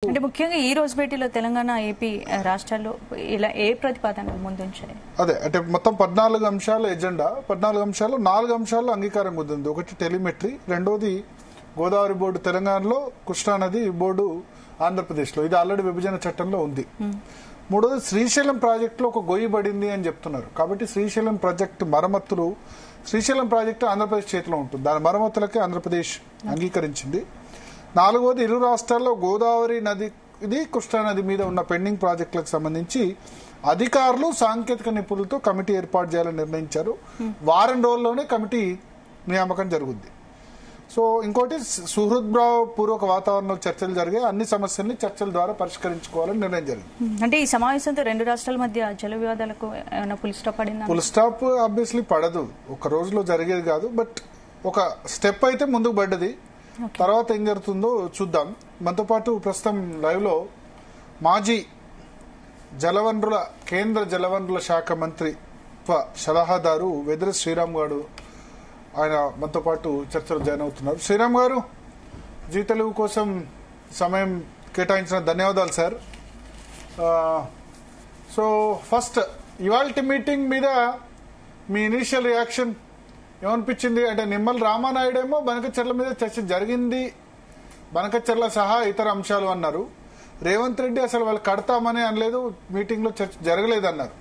అంటే ముఖ్యంగా ఈ రోజు భేటీలో తెలంగాణ ఏపీ రాష్ట్రాల్లో ఇలా ఏ ప్రతిపాదనలు ముందుంచాయి? అదే అంటే మొత్తం 14 అంశాల ఎజెండా. 14 అంశాలు 4 అంశాల్లో అంగీకారం కుదిరింది. ఒకటి టెలిమెట్రీ, రెండోది గోదావరి బోర్డు తెలంగాణలో, కృష్ణానది బోర్డు ఆంధ్రప్రదేశ్లో, ఇది ఆల్రెడీ విభజన చట్టంలో ఉంది. మూడోది శ్రీశైలం ప్రాజెక్టులో ఒక గొయ్యి పడింది అని చెప్తున్నారు. కాబట్టి శ్రీశైలం ప్రాజెక్టు మరమ్మతులు, శ్రీశైలం ప్రాజెక్టు ఆంధ్రప్రదేశ్ చేతిలో ఉంటుంది, దాని మరమ్మతులకే ఆంధ్రప్రదేశ్ అంగీకరించింది. నాలుగోది ఇరు రాష్ట్రాల్లో గోదావరి నది కృష్ణానది మీద ఉన్న పెండింగ్ ప్రాజెక్టులకు సంబంధించి అధికారులు సాంకేతిక నిపుణులతో కమిటీ ఏర్పాటు చేయాలని నిర్ణయించారు. వారం రోజుల్లోనే కమిటీ నియామకం జరుగుద్ది. సో ఇంకోటి సుహృద్భావపూర్వక వాతావరణంలో చర్చలు జరిగాయి. అన్ని సమస్యల్ని చర్చల ద్వారా పరిష్కరించుకోవాలని నిర్ణయం జరిగింది. అంటే ఈ సమావేశంతో రెండు రాష్ట్రాల మధ్య జల వివాదాలకు ఏమైనా ఫుల్ స్టాప్ పడిందా? ఫుల్ స్టాప్ ఆబ్వియస్లీ పడదు, ఒక రోజులో జరిగేది కాదు. బట్ ఒక స్టెప్ అయితే ముందుకు పడ్డది. తర్వాత ఏం జరుగుతుందో చూద్దాం. మనతో పాటు ప్రస్తుతం లైవ్ లో మాజీ కేంద్ర జలవనరుల శాఖ మంత్రి సలహాదారు వెదిరి శ్రీరామ్ గారు, ఆయన మనతో పాటు చర్చలో జాయిన్ అవుతున్నారు. శ్రీరామ్ గారు, జీ తెలుగు కోసం సమయం కేటాయించిన ధన్యవాదాలు సార్. సో ఫస్ట్ ఇవాల్టి మీటింగ్ మీద మీ ఇనీషియల్ రియాక్షన్ ఏమనిపించింది? అంటే నిమ్మల రామానాయుడేమో బనకచెర్ల మీద చర్చ జరిగింది, బనకచెర్ల సహా ఇతర అంశాలు అన్నారు. రేవంత్ రెడ్డి అసలు వాళ్ళు కడతామని అనలేదు, మీటింగ్ లో చర్చ జరగలేదన్నారు.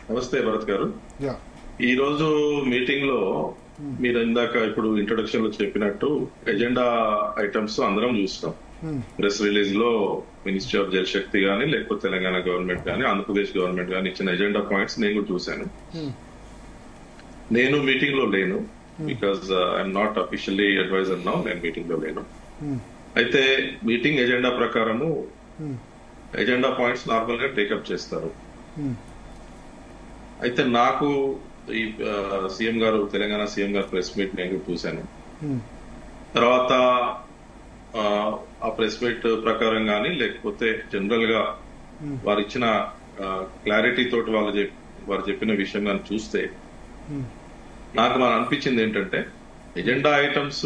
నమస్తే భరత్ గారు. ఈ రోజు మీటింగ్ లో మీరు ఇందాక ఇప్పుడు ఇంట్రొడక్షన్ లో చెప్పినట్టు ఎజెండా ఐటమ్స్ అందరం చూస్తాం. ప్రెస్ రిలీజ్ లో మినిస్ట్రీ ఆఫ్ జల్ శక్తి గానీ, లేకపోతే తెలంగాణ గవర్నమెంట్ గానీ, ఆంధ్రప్రదేశ్ గవర్నమెంట్ గానీ ఇచ్చిన ఎజెండా పాయింట్స్ నేను కూడా చూశాను. నేను మీటింగ్ లో లేను, because I'm not officially advisor now. నేను మీటింగ్ లో లేను. అయితే మీటింగ్ ఎజెండా ప్రకారము ఎజెండా పాయింట్స్ నార్మల్ గా టేకప్ చేస్తారు. అయితే నాకు ఈ సీఎం గారు, తెలంగాణ సీఎం గారు ప్రెస్ మీట్ నేను చూశాను. తర్వాత ఆ ప్రెస్ మీట్ ప్రకారం గానీ, లేకపోతే జనరల్ గా వారు ఇచ్చిన క్లారిటీ తోటి వారు చెప్పిన విషయం కానీ చూస్తే నాకు అనిపించింది ఏంటంటే, ఎజెండా ఐటమ్స్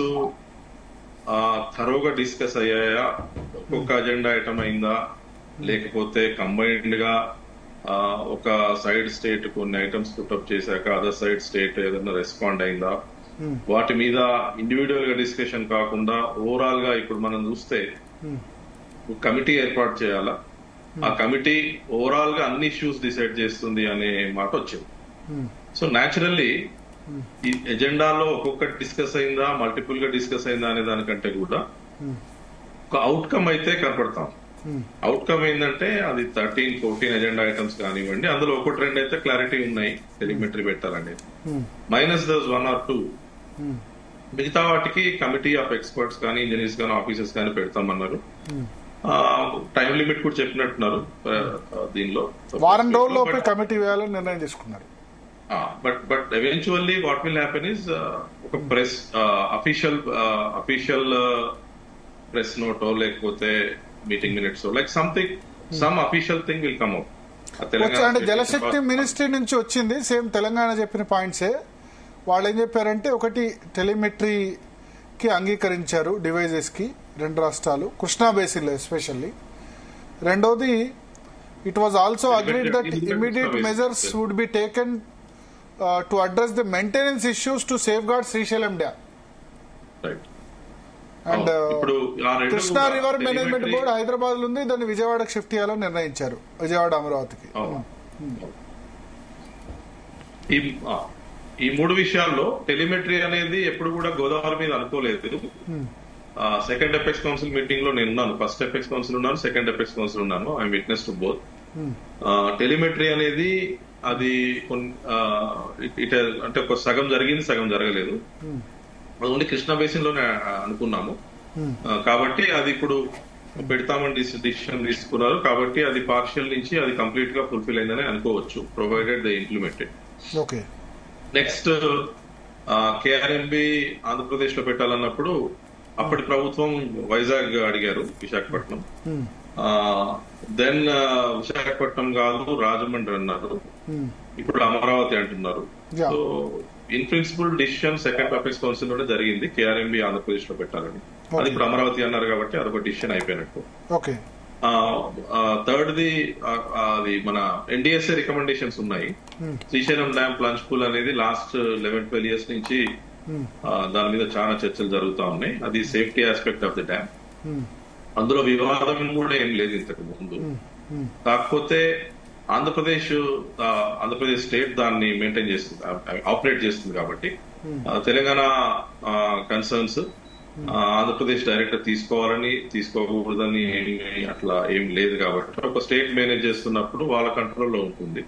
థరోగా డిస్కస్ అయ్యాయా, ఒక్కొక్క అజెండా ఐటమ్ అయిందా, లేకపోతే కంబైన్డ్ గా ఒక సైడ్ స్టేట్ కొన్ని ఐటమ్స్ పుట్అప్ చేశాక అదర్ సైడ్ స్టేట్ ఏదైనా రెస్పాండ్ అయిందా, వాటి మీద ఇండివిజువల్ గా డిస్కషన్ కాకుండా ఓవరాల్ గా ఇప్పుడు మనం చూస్తే కమిటీ ఏర్పాటు చేయాలా, ఆ కమిటీ ఓవరాల్ గా అన్ని ఇష్యూస్ డిసైడ్ చేస్తుంది అనే మాట వచ్చింది. సో న్యాచురల్లీ ఈ ఎజెండాలో ఒక్కొక్కటి డిస్కస్ అయిందా, మల్టిపుల్ గా డిస్కస్ అయిందా అనే దానికంటే కూడా ఒక అవుట్కమ్ అయితే కనపడతాం. అవుట్కమ్ ఏంటంటే అది 13-14 ఎజెండా ఐటమ్స్ కానివ్వండి, అందులో ఒకటి రెండు అయితే క్లారిటీ ఉన్నాయి, టెలిమెట్రీ పెట్టాలనేది. మైనస్ దోస్ 1 or 2 మిగతా వాటికి కమిటీ ఆఫ్ ఎక్స్పర్ట్స్ కానీ, ఇంజనీర్స్ కానీ, ఆఫీసర్స్ కానీ పెడతామన్నారు. టైం లిమిట్ కూడా చెప్పినట్టున్నారు దీనిలో. వారం రోజుల్లోపే కమిటీ వేయాలని నిర్ణయం తీసుకున్నారు. But eventually what will happen is ఒక ప్రెస్ అఫీషియల్ ప్రెస్ నోటో లేకపోతే meeting minutes like some official thing will come out. అంటే జలశక్తి మినిస్ట్రీ నుంచి వచ్చింది, సేమ్ తెలంగాణ చెప్పిన పాయింట్సే. వాళ్ళు ఏం చెప్పారంటే, ఒకటి టెలిమెట్రీకి అంగీకరించారు డివైజెస్ కి రెండు రాష్ట్రాలు, కృష్ణా బేసిన్ లో ఎస్పెషల్లీ. రెండోది, it was also agreed that immediate measures would be taken to address the maintenance issues to safeguard Srisailam dam. And Krishna river management board Hyderabad లో ఉంది, దాన్ని విజయవాడకు షిఫ్ట్ చేయాలని నిర్ణయించారు, విజయవాడ అమరావతికి. ఈ మూడు విషయాల్లో టెలిమెట్రీ అనేది ఎప్పుడు కూడా గోదావరి మీద అనుకోలేదు. సెకండ్ ఎపెక్స్ కౌన్సిల్ మీటింగ్ లో నేను ఉన్నాను, ఫస్ట్ ఎపెక్స్ కౌన్సిల్ ఉన్నాను, సెకండ్ ఎపెక్స్ కౌన్సిల్ ఉన్నాను. I'm witness to both. Telemetry అనేది అది అంటే ఒక సగం జరిగింది, సగం జరగలేదు. ఓన్లీ కృష్ణా బేసిన్ లోనే అనుకున్నాము. కాబట్టి అది ఇప్పుడు పెడతామని డిసిషన్ తీసుకున్నారు. కాబట్టి అది పార్షియల్ నుంచి అది కంప్లీట్ గా ఫుల్ఫిల్ అయిందని అనుకోవచ్చు, provided they implemented. Next KRMB Andhra Pradesh లో పెట్టాలన్నప్పుడు అప్పటి ప్రభుత్వం వైజాగ్ అడిగారు, విశాఖపట్నం. దెన్ విశాఖపట్నం కాదు రాజమండ్రి అన్నారు, ఇప్పుడు అమరావతి అంటున్నారు. So in principle decision second apex council లోనే జరిగింది కేఆర్ఎంబి ఆంధ్రప్రదేశ్ లో పెట్టాలని. అది ఇప్పుడు అమరావతి అన్నారు కాబట్టి అదొక డిసిషన్ అయిపోయినట్టు. ఓకే. థర్డ్ది అది మన ఎన్డీఎస్ఏ రికమెండేషన్స్ ఉన్నాయి. శ్రీశైలం డ్యామ్ ప్లంజ్ పూల్ అనేది లాస్ట్ 11-12 ఇయర్స్ నుంచి దాని మీద చాలా చర్చలు జరుగుతా ఉన్నాయి. అది safety aspect of the dam. అందులో వివాదం కూడా ఏం లేదు ఇంతకు ముందు. కాకపోతే ఆంధ్రప్రదేశ్ స్టేట్ దాన్ని మెయింటైన్ చేస్తుంది, ఆపరేట్ చేస్తుంది కాబట్టి తెలంగాణ కన్సర్న్స్ ఆంధ్రప్రదేశ్ డైరెక్టర్ తీసుకోవాలని తీసుకోకూడదని అట్లా ఏం లేదు కాబట్టి ఒక స్టేట్ మేనేజ్ చేస్తున్నప్పుడు వాళ్ళ కంట్రోల్లో ఉంటుంది.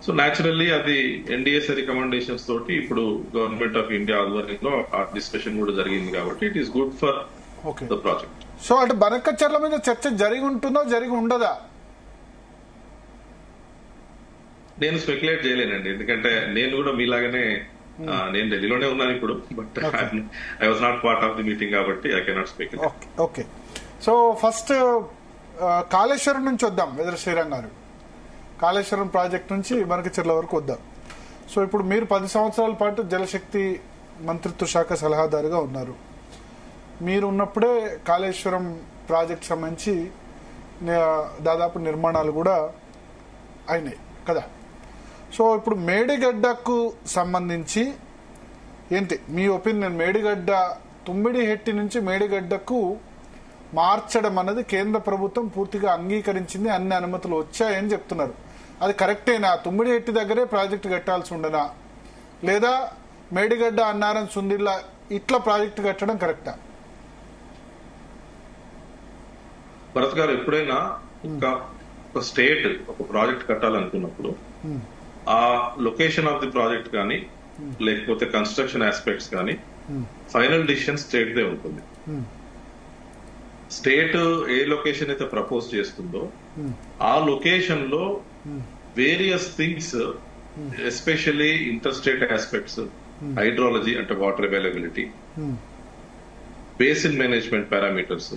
సో న్యాచురల్లీ అది ఎన్డీఎస్ఏ రికమెండేషన్స్ తోటి ఇప్పుడు గవర్నమెంట్ ఆఫ్ ఇండియా ఆధ్వర్యంలో ఆ డిస్కషన్ కూడా జరిగింది కాబట్టి it is good for the project. So అటు బనకచర్ల మీద చర్చ జరిగి ఉంటుందో జరిగి ఉండదా? నేను స్పెక్యులేట్ చేయలేనండి, ఎందుకంటే నేను కూడా మీలాగానే నేను ఢిల్లీలోనే ఉన్నాను ఇప్పుడు, but I was not part of the meeting కాబట్టి I cannot speculate. Okay. So first Kaleshwaram నుంచి వద్దాం. వెదర్ శ్రీరంగ్ గారు, కాళేశ్వరం ప్రాజెక్ట్ నుంచి బనకచెర్ల వరకు వద్దాం. సో ఇప్పుడు మీరు 10 సంవత్సరాల పాటు జలశక్తి మంత్రిత్వ శాఖ సలహాదారుగా ఉన్నారు. మీరు ఉన్నప్పుడే కాళేశ్వరం ప్రాజెక్ట్ సంబంధించి దాదాపు నిర్మాణాలు కూడా అయినాయి కదా. సో ఇప్పుడు మేడిగడ్డకు సంబంధించి ఏంటి మీ ఒపీనియన్? మేడిగడ్డ తుమ్మిడిహెట్టి నుంచి మేడిగడ్డకు మార్చడం అన్నది కేంద్ర ప్రభుత్వం పూర్తిగా అంగీకరించింది, అన్ని అనుమతులు వచ్చాయని చెప్తున్నారు. అది కరెక్టేనా? తుమ్మిడిహెట్టి దగ్గరే ప్రాజెక్టు కట్టాల్సి ఉండనా, లేదా మేడిగడ్డ అన్నారం సుందిల్లా ఇట్లా ప్రాజెక్టు కట్టడం కరెక్టా? భరత్ గారు, ఎప్పుడైనా ఒక స్టేట్ ఒక ప్రాజెక్ట్ కట్టాలనుకున్నప్పుడు ఆ లొకేషన్ ఆఫ్ ది ప్రాజెక్ట్ కానీ లేకపోతే కన్స్ట్రక్షన్ ఆస్పెక్ట్స్ కానీ ఫైనల్ డిసిషన్ స్టేట్ దే ఉంటుంది. స్టేట్ ఏ లొకేషన్ అయితే ప్రపోజ్ చేస్తుందో ఆ లొకేషన్ లో various things, especially interstate aspects, hydrology అంటే water availability, basin management parameters,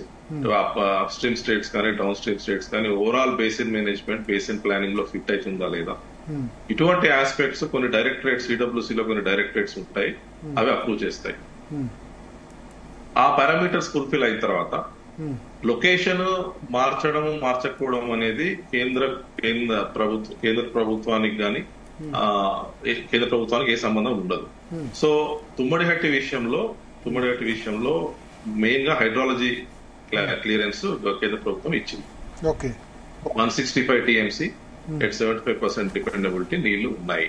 upstream states కానీ డౌన్ స్ట్రీమ్ స్టేట్స్ కానీ overall basin management, basin planning లో ఫిట్ అవుతుందా లేదా, ఇటువంటి ఆస్పెక్ట్స్ కొన్ని డైరెక్టరేట్స్, సిడబ్ల్యూసీలో కొన్ని డైరెక్టరేట్స్ ఉంటాయి, అవి అప్రూవ్ చేస్తాయి. ఆ పారామీటర్స్ ఫుల్ఫిల్ అయిన తర్వాత లొకేషన్ మార్చడం మార్చకపోవడం అనేది కేంద్ర ప్రభుత్వానికి కానీ కేంద్ర ప్రభుత్వానికి ఏ సంబంధం ఉండదు. సో తుమ్మడిహట్టి విషయంలో మెయిన్ గా హైడ్రాలజీ క్లియరెన్స్ కేంద్ర ప్రభుత్వం ఇచ్చింది. 165 టీఎంసీ at 75% డిపెండబిలిటీ నీళ్లు ఉన్నాయి.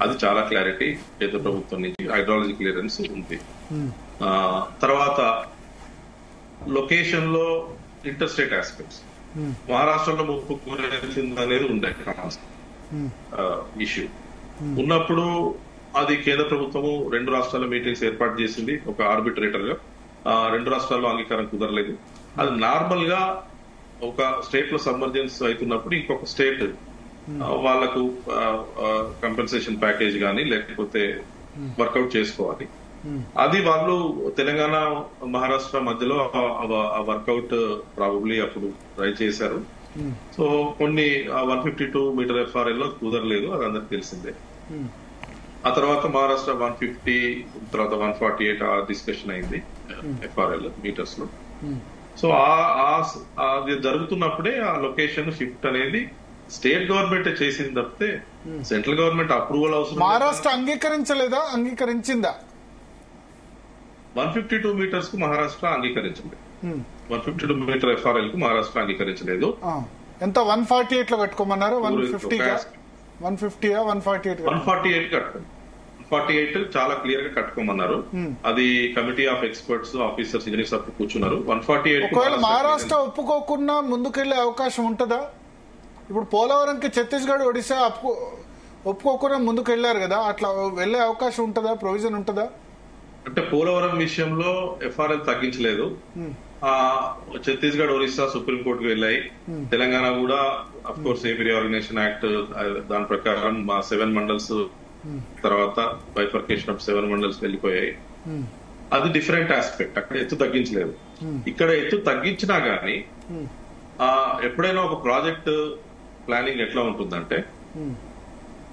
అది చాలా క్లారిటీ కేంద్ర ప్రభుత్వం నుంచి హైడ్రాలజీ క్లియరెన్స్ ఉంది. తర్వాత లొకేషన్ లో ఇంటర్ స్టేట్ ఆస్పెక్ట్స్, మహారాష్ట్రలో ముప్పు గురైంది అనేది ఉండే ఇష్యూ ఉన్నప్పుడు అది కేంద్ర ప్రభుత్వము 2 రాష్ట్రాల మీటింగ్స్ ఏర్పాటు చేసింది ఒక ఆర్బిట్రేటర్ గా. 2 రాష్ట్రాల్లో అంగీకారం కుదరలేదు. అది నార్మల్ గా ఒక స్టేట్ లో సబ్మర్జెన్స్ అవుతున్నప్పుడు ఇంకొక స్టేట్ వాళ్లకు కంపెన్సేషన్ ప్యాకేజ్ గానీ లేకపోతే వర్కౌట్ చేసుకోవాలి. అది వాళ్ళు తెలంగాణ మహారాష్ట్ర మధ్యలో ఆ వర్కౌట్ ప్రాబబ్లీ అప్పుడు ట్రై చేశారు. సో కొన్ని 152 మీటర్ ఎఫ్ఆర్ఎల్ లో కుదరలేదు, అది అందరికి తెలిసిందే. ఆ తర్వాత మహారాష్ట్ర 150, తర్వాత 148 ఆ డిస్కషన్ అయింది ఎఫ్ఆర్ఎల్ మీటర్స్ లో. సో అది జరుగుతున్నప్పుడే ఆ లొకేషన్ షిఫ్ట్ అనేది స్టేట్ గవర్నమెంట్ చేసింది తప్పితే సెంట్రల్ గవర్నమెంట్ అప్రూవల్ అవసరం. మహారాష్ట్ర అంగీకరించలేదా? అంగీకరించిందా? 152 మీటర్స్ కు మహారాష్ట్ర అంగీకరించలేదు. 152 మీటర్ ఎఫ్ఆర్ఎల్ కు మహారాష్ట్ర అంగీకరించలేదు. ఎంత 148 లో కట్టుకోమన్నారు? 150 148 కట్టుకోండి. 148 చాలా క్లియర్ గా కట్టుకోమన్నారు. అది committee of experts, officers, engineers అప్పుడు కూర్చున్నారు. 148 ఒకవేళ మహారాష్ట్ర ఒప్పుకోకుండా ముందుకెళ్లే అవకాశం ఉంటుందా? ఇప్పుడు పోలవరంకి ఛత్తీస్గఢ్, ఒడిశా ఒప్పుకోకుండా ముందుకెళ్లారు కదా, అట్లా వెళ్లే అవకాశం ఉంటుందా? ప్రొవిజన్ ఉంటుందా? అంటే పోలవరం విషయంలో ఎఫ్ఆర్ఎల్ తగ్గించలేదు. ఛత్తీస్గఢ్, ఒరిస్సా సుప్రీంకోర్టుకు వెళ్ళాయి. తెలంగాణ కూడా of course AP reorganisation act దాని ప్రకారం 7 మండల్స్ తర్వాత బైఫర్కేషన్ ఆఫ్ 7 మండల్స్ వెళ్లిపోయాయి. అది డిఫరెంట్ ఆస్పెక్ట్. అక్కడ ఎత్తు తగ్గించలేదు. ఇక్కడ ఎత్తు తగ్గించినా గానీ ఎప్పుడైనా ఒక ప్రాజెక్ట్ ప్లానింగ్ ఎట్లా ఉంటుందంటే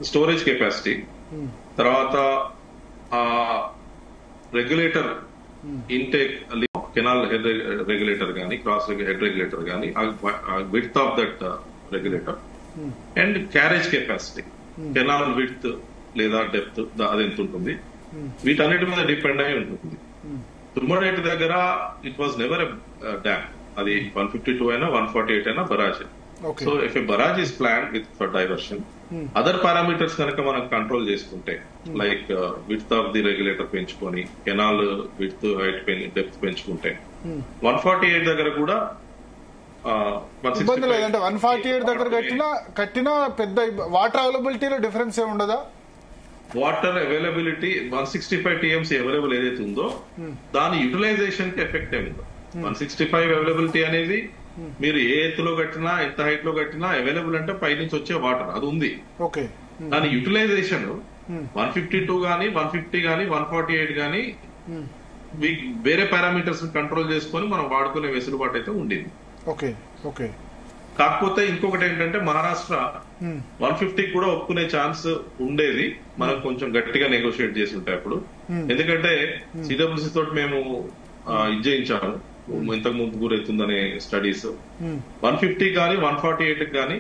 స్టోరేజ్ కెపాసిటీ, తర్వాత regulator intake canal head regulator గానీ క్రాస్ హెడ్ రెగ్యులేటర్ గానీ width of that regulator and carriage capacity canal width లేదా డెప్త్ అది ఎంత ఉంటుంది వీటన్నిటి మీద డిపెండ్ అయి ఉంటుంది. తుమ్మడేటి దగ్గర it was never a dam, అది 152 అయినా 148 అయినా barrage. So if a barrage is plan with for diversion other parameters కనుక మనం కంట్రోల్ చేసుకుంటే like width of the regulator పెంచుకొని కెనాల్ విడ్త్ హైట్ డెప్త్ పెంచుకుంటే 148 దగ్గర కూడా ఇబ్బంది లేదంటే 148 దగ్గర కట్టినా పెద్ద వాటర్ అవైలబిలిటీలో డిఫరెన్స్ ఏమి ఉండదా? వాటర్ అవైలబిలిటీ 165 టీఎంసీ అవైలబుల్ ఏదైతే ఉందో దాని యూటిలైజేషన్ కి ఎఫెక్ట్ ఏముందో. 165 అవైలబిలిటీ అనేది మీరు ఏ ఎత్తులో కట్టినా ఎంత హైట్ లో కట్టినా అవైలబుల్ అంటే పైనుంచి వచ్చే వాటర్ అది ఉంది. దాని యూటిలైజేషన్ 152 గానీ 150 గానీ 148 గానీ వేరే పారామీటర్స్ కంట్రోల్ చేసుకొని మనం వాడుకునే వెసులుబాటు అయితే ఉండేది. కాకపోతే ఇంకొకటి ఏంటంటే మహారాష్ట్ర 150 కూడా ఒప్పుకునే ఛాన్స్ ఉండేది, మనం కొంచెం గట్టిగా నెగోషియేట్ చేసి ఉంటాయి అప్పుడు. ఎందుకంటే సిడబ్ల్యూసీ తోటి మేము ఇది చేయించాము ఇంతకు ముందు గురవుతుందనే స్టడీస్. 150 కానీ 148 కానీ